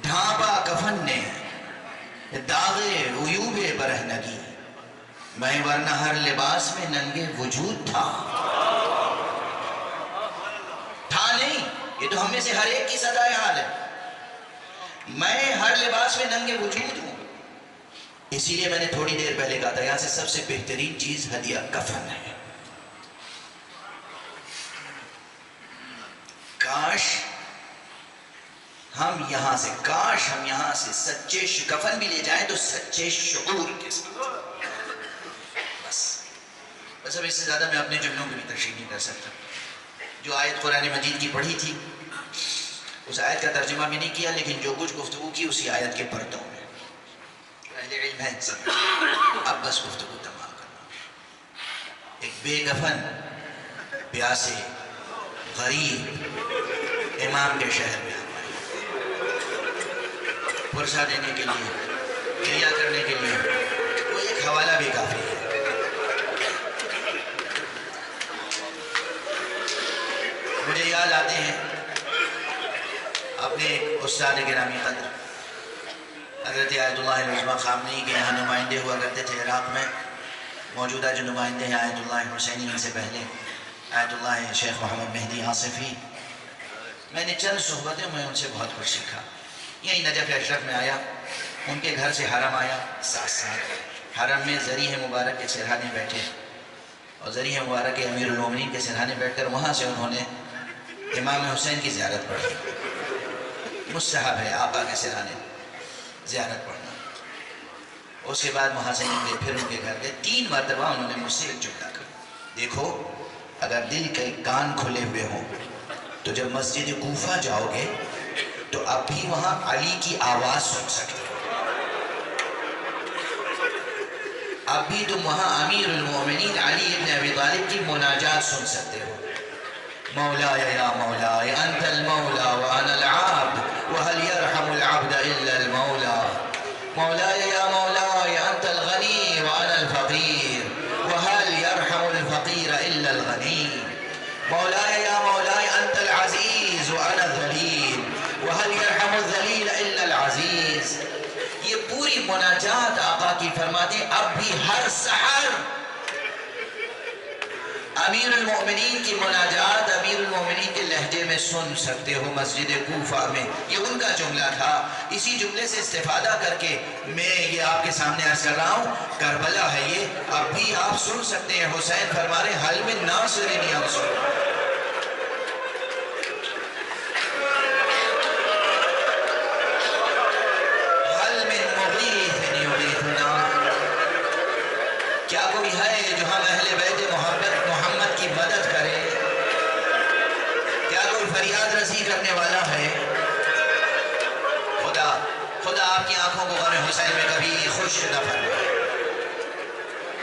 ڈھانپا کفن نے داغے عیوب برہنگی، میں ورنہ ہر لباس میں ننگے وجود تھا نہیں۔ یہ تو ہم میں سے ہر ایک کی سزائے حال ہے، میں ہر لباس میں ننگے وجود ہوں۔ اسی لیے میں نے تھوڑی دیر پہلے کہا تھا، یہاں سے سب سے بہترین چیز ہدیہ کفن ہے۔ کاش ہم یہاں سے سچے کفن بھی لے جائیں تو سچے شعور کے ساتھ۔ بس اب اس سے زیادہ میں اپنے جملوں کی بھی تشریح نہیں کر سکتا۔ جو آیت قرآن مجید کی پڑھی تھی، اس آیت کا ترجمہ بھی نہیں کیا، لیکن جو کچھ گفتگو کی اسی آیت کے پرتوں میں، اہل علم ہے سب۔ اب بس گفتگو تمام کرنا۔ ایک بے کفن، پیاسے، غریب امام کے شہر میں پرسہ دینے کے لیے، گریہ کرنے کے لیے کوئی ایک حوالہ بھی کافی ہے۔ مجھے یاد آتے ہیں اپنے استاد گرامی قدر حضرت آیت اللہ العظمہ خامنئی کے یہاں نمائندے ہوا کرتے تھے عراق میں۔ موجودہ جو نمائندے ہیں آیت اللہ حسینی، ان سے پہلے آیت اللہ شیخ محمد مہدی آصفی، میں نے چند صحبتیں میں ان سے بہت کچھ سیکھا۔ یہی نجف اشرف میں آیا، ان کے گھر سے حرم آیا، ساتھ حرم میں ذریح مبارک کے سرحانے بیٹھے، اور ذریح مبارک کے امیر المومنین کے سرحانے بیٹھ کر وہاں سے انہوں نے امام حسین کی زیارت پڑھی۔ مستحب ہے آقا کے سرحانے زیارت پڑھنا۔ اس کے بعد وہاں سے نکلے، پھر ان کے گھر گئے۔ 3 مرتبہ انہوں نے مجھ سے ایک جملہ کہا، دیکھو اگر دل کے کان کھلے ہوئے ہوں تو جب مسجد کوفہ جاؤ گے تو اب بھی وہاں علی کی آواز سن سکتے ہو، اب بھی تم وہاں امیر المومنین علی ابن ابی طالب کی مناجات سن سکتے ہو۔ مولاي يا مولاي أنت المولى وأنا العبد وهل يرحم العبد إلا المولى، مولاي يا مولاي أنت الغني وأنا الفقير وهل يرحم الفقير إلا الغني، مولاي يا مولاي أنت العزيز وأنا الذليل وهل يرحم الذليل إلا العزيز۔ یہ پوری مناجات آقا کی فرماتے اب بھی ہر سحر امیر المومنین کی مناجات امیر المومنین کے لہجے میں سن سکتے ہو مسجد کوفہ میں۔ یہ ان کا جملہ تھا۔ اسی جملے سے استفادہ کر کے میں یہ آپ کے سامنے عرض کر رہا ہوں، کربلا ہے یہ، اب بھی آپ سن سکتے ہیں۔ حسین فرما رہے حل من ناصر ینصر، حل من مغیث یغیثنا، کیا کوئی ہے جو ہم اہل بیت محمد کی مدد کرے؟ کیا کوئی فریاد رسی کرنے والا ہے؟ خدا آپ کی آنکھوں کو غم حسین میں کبھی خوش نہ فرمائے۔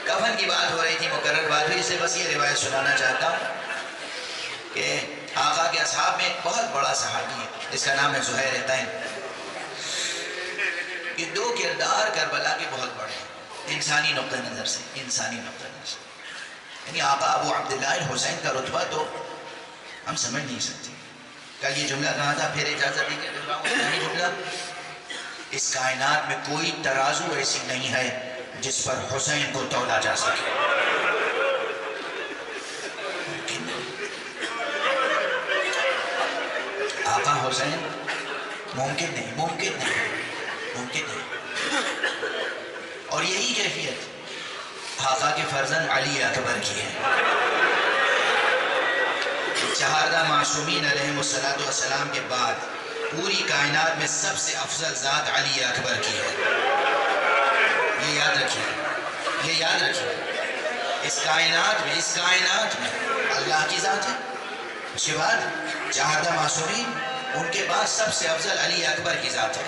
کفن کی بات ہو رہی تھی، مقرر بات ہوئی، اس سے بس یہ روایت سنانا چاہتا ہوں کہ آقا کے اصحاب میں ایک بہت بڑا صحابی ہے، جس کا نام ہے زہیر تین۔ یہ 2 کردار کربلا کے بہت بڑے ہیں انسانی نقطہ نظر سے، انسانی نقطہ نظر سے۔ یعنی آقا ابو عبداللہ الحسین کا رتبہ تو ہم سمجھ نہیں سکتے۔ کل یہ جملہ کہا تھا، پھر اجازت دی کہ یہ جملہ، اس کائنات میں کوئی ترازو ایسی نہیں ہے جس پر حسین کو تولا جا سکے۔ آقا حسین ممکن نہیں، ممکن نہیں، ممکن نہیں۔ اور یہی کیفیت آقا کے فرزند علی اکبر کی ہے۔ چہاردہ معصومین علیہم السلام کے بعد پوری کائنات میں سب سے افضل ذات علی اکبر کی ہے. یہ یاد رکھیے، یہ یاد رکھیے. اس کائنات میں اللہ کی ذات ہے. اس کے بعد چہاردہ معصومین، ان کے بعد سب سے افضل علی اکبر کی ذات ہے.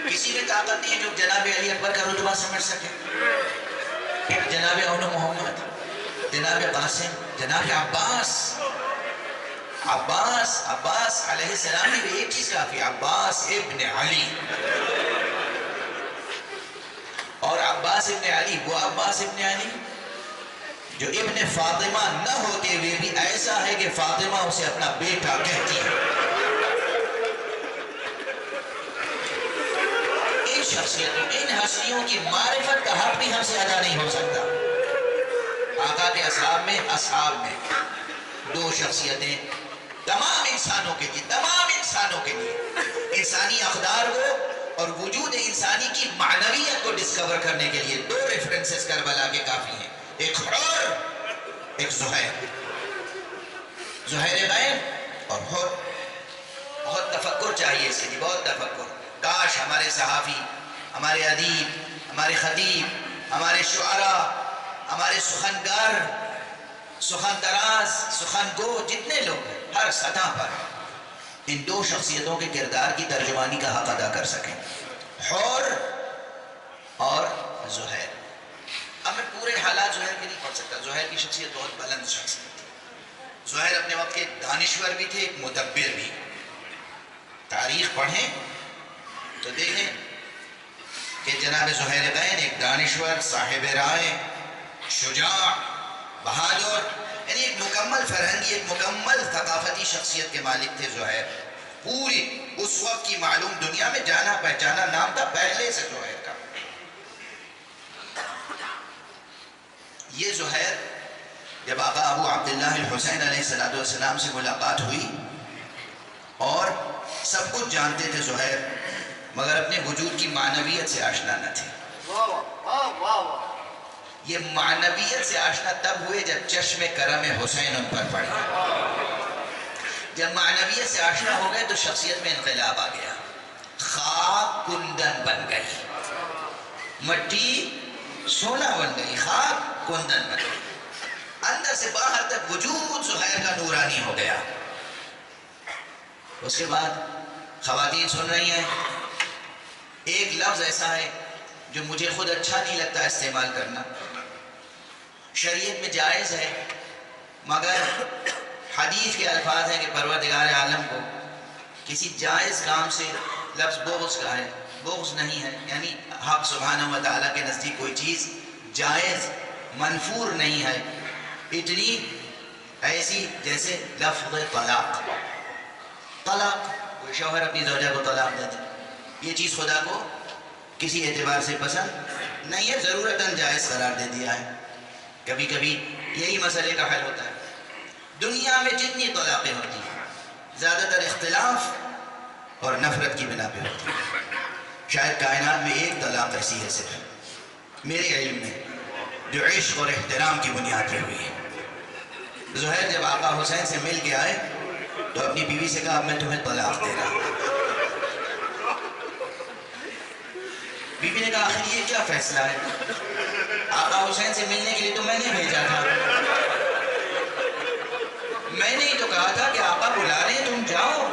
کسی میں طاقت نہیں ہے جو جناب علی اکبر کا رتبہ سمجھ سکے. جناب اون محمد، جناب قاسم، جناب عباس علیہ السلام میں بھی ایک چیز کافی، عباس ابن علی. اور عباس ابن علی، وہ عباس ابن علی جو ابن فاطمہ نہ ہوتے ہوئے بھی ایسا ہے کہ فاطمہ اسے اپنا بیٹا کہتی ہے. ان شخصیتوں، ان ہستیوں کی معرفت کا حق بھی ہم سے ادا نہیں ہو سکتا. آقا کے اصحاب میں دو شخصیتیں تمام انسانوں کے لیے انسانی اقدار کو اور وجود انسانی کی معنویت کو ڈسکور کرنے کے لیے دو ریفرنسز کربلا کے کافی ہیں. ایک حر، ایک زہیر. زہیر غیب اور حر. بہت تفکر چاہیے اس کے لیے، بہت تفکر. کاش ہمارے صحافی، ہمارے ادیب، ہمارے خطیب، ہمارے شعراء، ہمارے سخنگر، سخن دراز، سخن گو، جتنے لوگ ہیں ہر سطح پر ان دو شخصیتوں کے کردار کی ترجمانی کا حق ادا کر سکیں. حر اور زہیر. اب میں پورے حالات زہیر کے نہیں پڑھ سکتا. زہیر کی شخصیت بہت بلند شخصیت تھی. زہیر اپنے وقت کے دانشور بھی تھے، ایک مدبر بھی. تاریخ پڑھیں تو دیکھیں کہ جناب زہیر غین ایک دانشور، صاحب رائے، شجاع، بہادر، یعنی ایک مکمل فرہنگی، ایک مکمل ثقافتی شخصیت کے مالک تھے زہیر. پوری اس وقت کی معلوم دنیا میں جانا پہچانا نام تھا پہلے سے زہیر کا. یہ زہیر جب آقا ابو عبداللہ الحسین علیہ السلام سے ملاقات ہوئی، اور سب کچھ جانتے تھے زہیر، مگر اپنے وجود کی معنویت سے آشنا نہ تھے. یہ معنویت سے آشنا تب ہوئے جب چشم کرم حسین ان پر پڑا. جب معنویت سے آشنا ہو گئے تو شخصیت میں انقلاب آ گیا. خاک کندن بن گئی، مٹی سونا بن گئی، خاک کندن بن گئی. اندر سے باہر تک وجود زہیر کا نورانی ہو گیا. اس کے بعد خواتین سن رہی ہیں، ایک لفظ ایسا ہے جو مجھے خود اچھا نہیں لگتا استعمال کرنا. شریعت میں جائز ہے، مگر حدیث کے الفاظ ہیں کہ پروردگار عالم کو کسی جائز کام سے لفظ بغض کا ہے. بغض نہیں ہے، یعنی حق سبحانہ و تعالیٰ کے نزدیک کوئی چیز جائز منفور نہیں ہے. اتنی ایسی جیسے لفظ طلاق. طلاق، کوئی شوہر اپنی زوجہ کو طلاق دیتا، یہ چیز خدا کو کسی اعتبار سے پسند نہیں ہے، ضرورتاً جائز قرار دے دیا ہے. کبھی کبھی یہی مسئلے کا حل ہوتا ہے. دنیا میں جتنی طلاقیں ہوتی ہیں زیادہ تر اختلاف اور نفرت کی بنا پہ ہوتی ہیں. شاید کائنات میں ایک طلاق ایسی ہے صرف میرے علم میں جو عشق اور احترام کی بنیاد پہ ہوئی ہے. زہیر جب آقا حسین سے مل کے آئے تو اپنی بیوی سے کہا اب میں تمہیں طلاق دے رہا ہوں. بیوی نے کہا آخر یہ کیا فیصلہ ہے؟ آقا حسین سے ملنے کے لیے تو میں نے بھیجا تھا. میں نے ہی تو کہا تھا کہ آقا بلا رہے ہیں، تم جاؤ.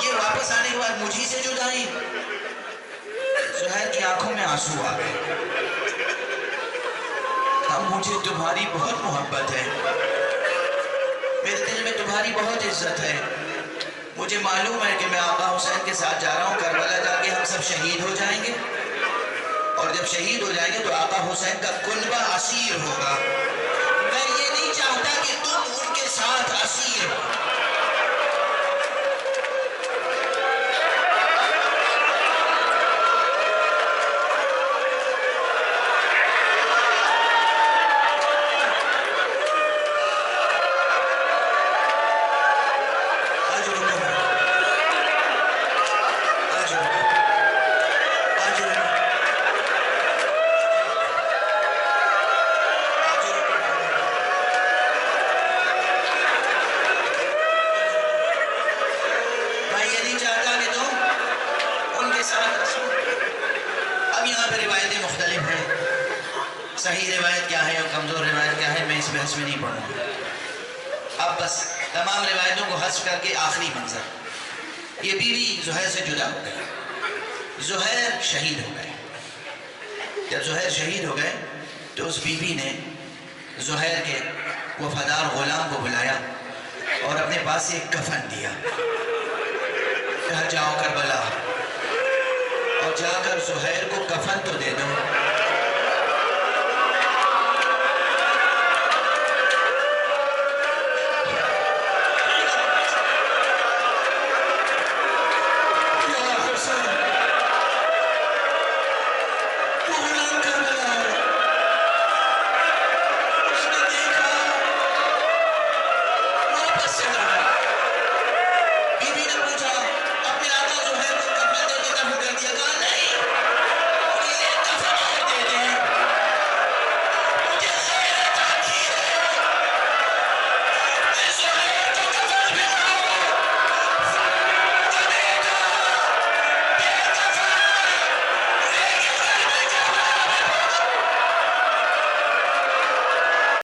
یہ واپس آنے کے بعد مجھے سے جدائی. زہیر کی آنکھوں میں آنسو آ گئے. اب مجھے تمہاری بہت محبت ہے، میرے دل میں تمہاری بہت عزت ہے. مجھے معلوم ہے کہ میں آقا حسین کے ساتھ جا رہا ہوں، کربلا جا کے ہم سب شہید ہو جائیں گے، اور جب شہید ہو جائیں گے تو آقا حسین کا کنبہ اسیر ہوگا. میں یہ نہیں چاہتا کہ تم ان کے ساتھ اسیر ہو. اس بحث میں نہیں پڑھوں گا. اب بس تمام روایتوں کو حذف کر کے آخری منظر. یہ بیوی زہیر سے جدا ہو گئی. زہیر شہید ہو گئے. جب زہیر شہید ہو گئے تو اس بیوی نے زہیر کے وفادار غلام کو بلایا اور اپنے پاس سے ایک کفن دیا. کہا جاؤ کربلا اور جا کر زہیر کو کفن تو دے دو.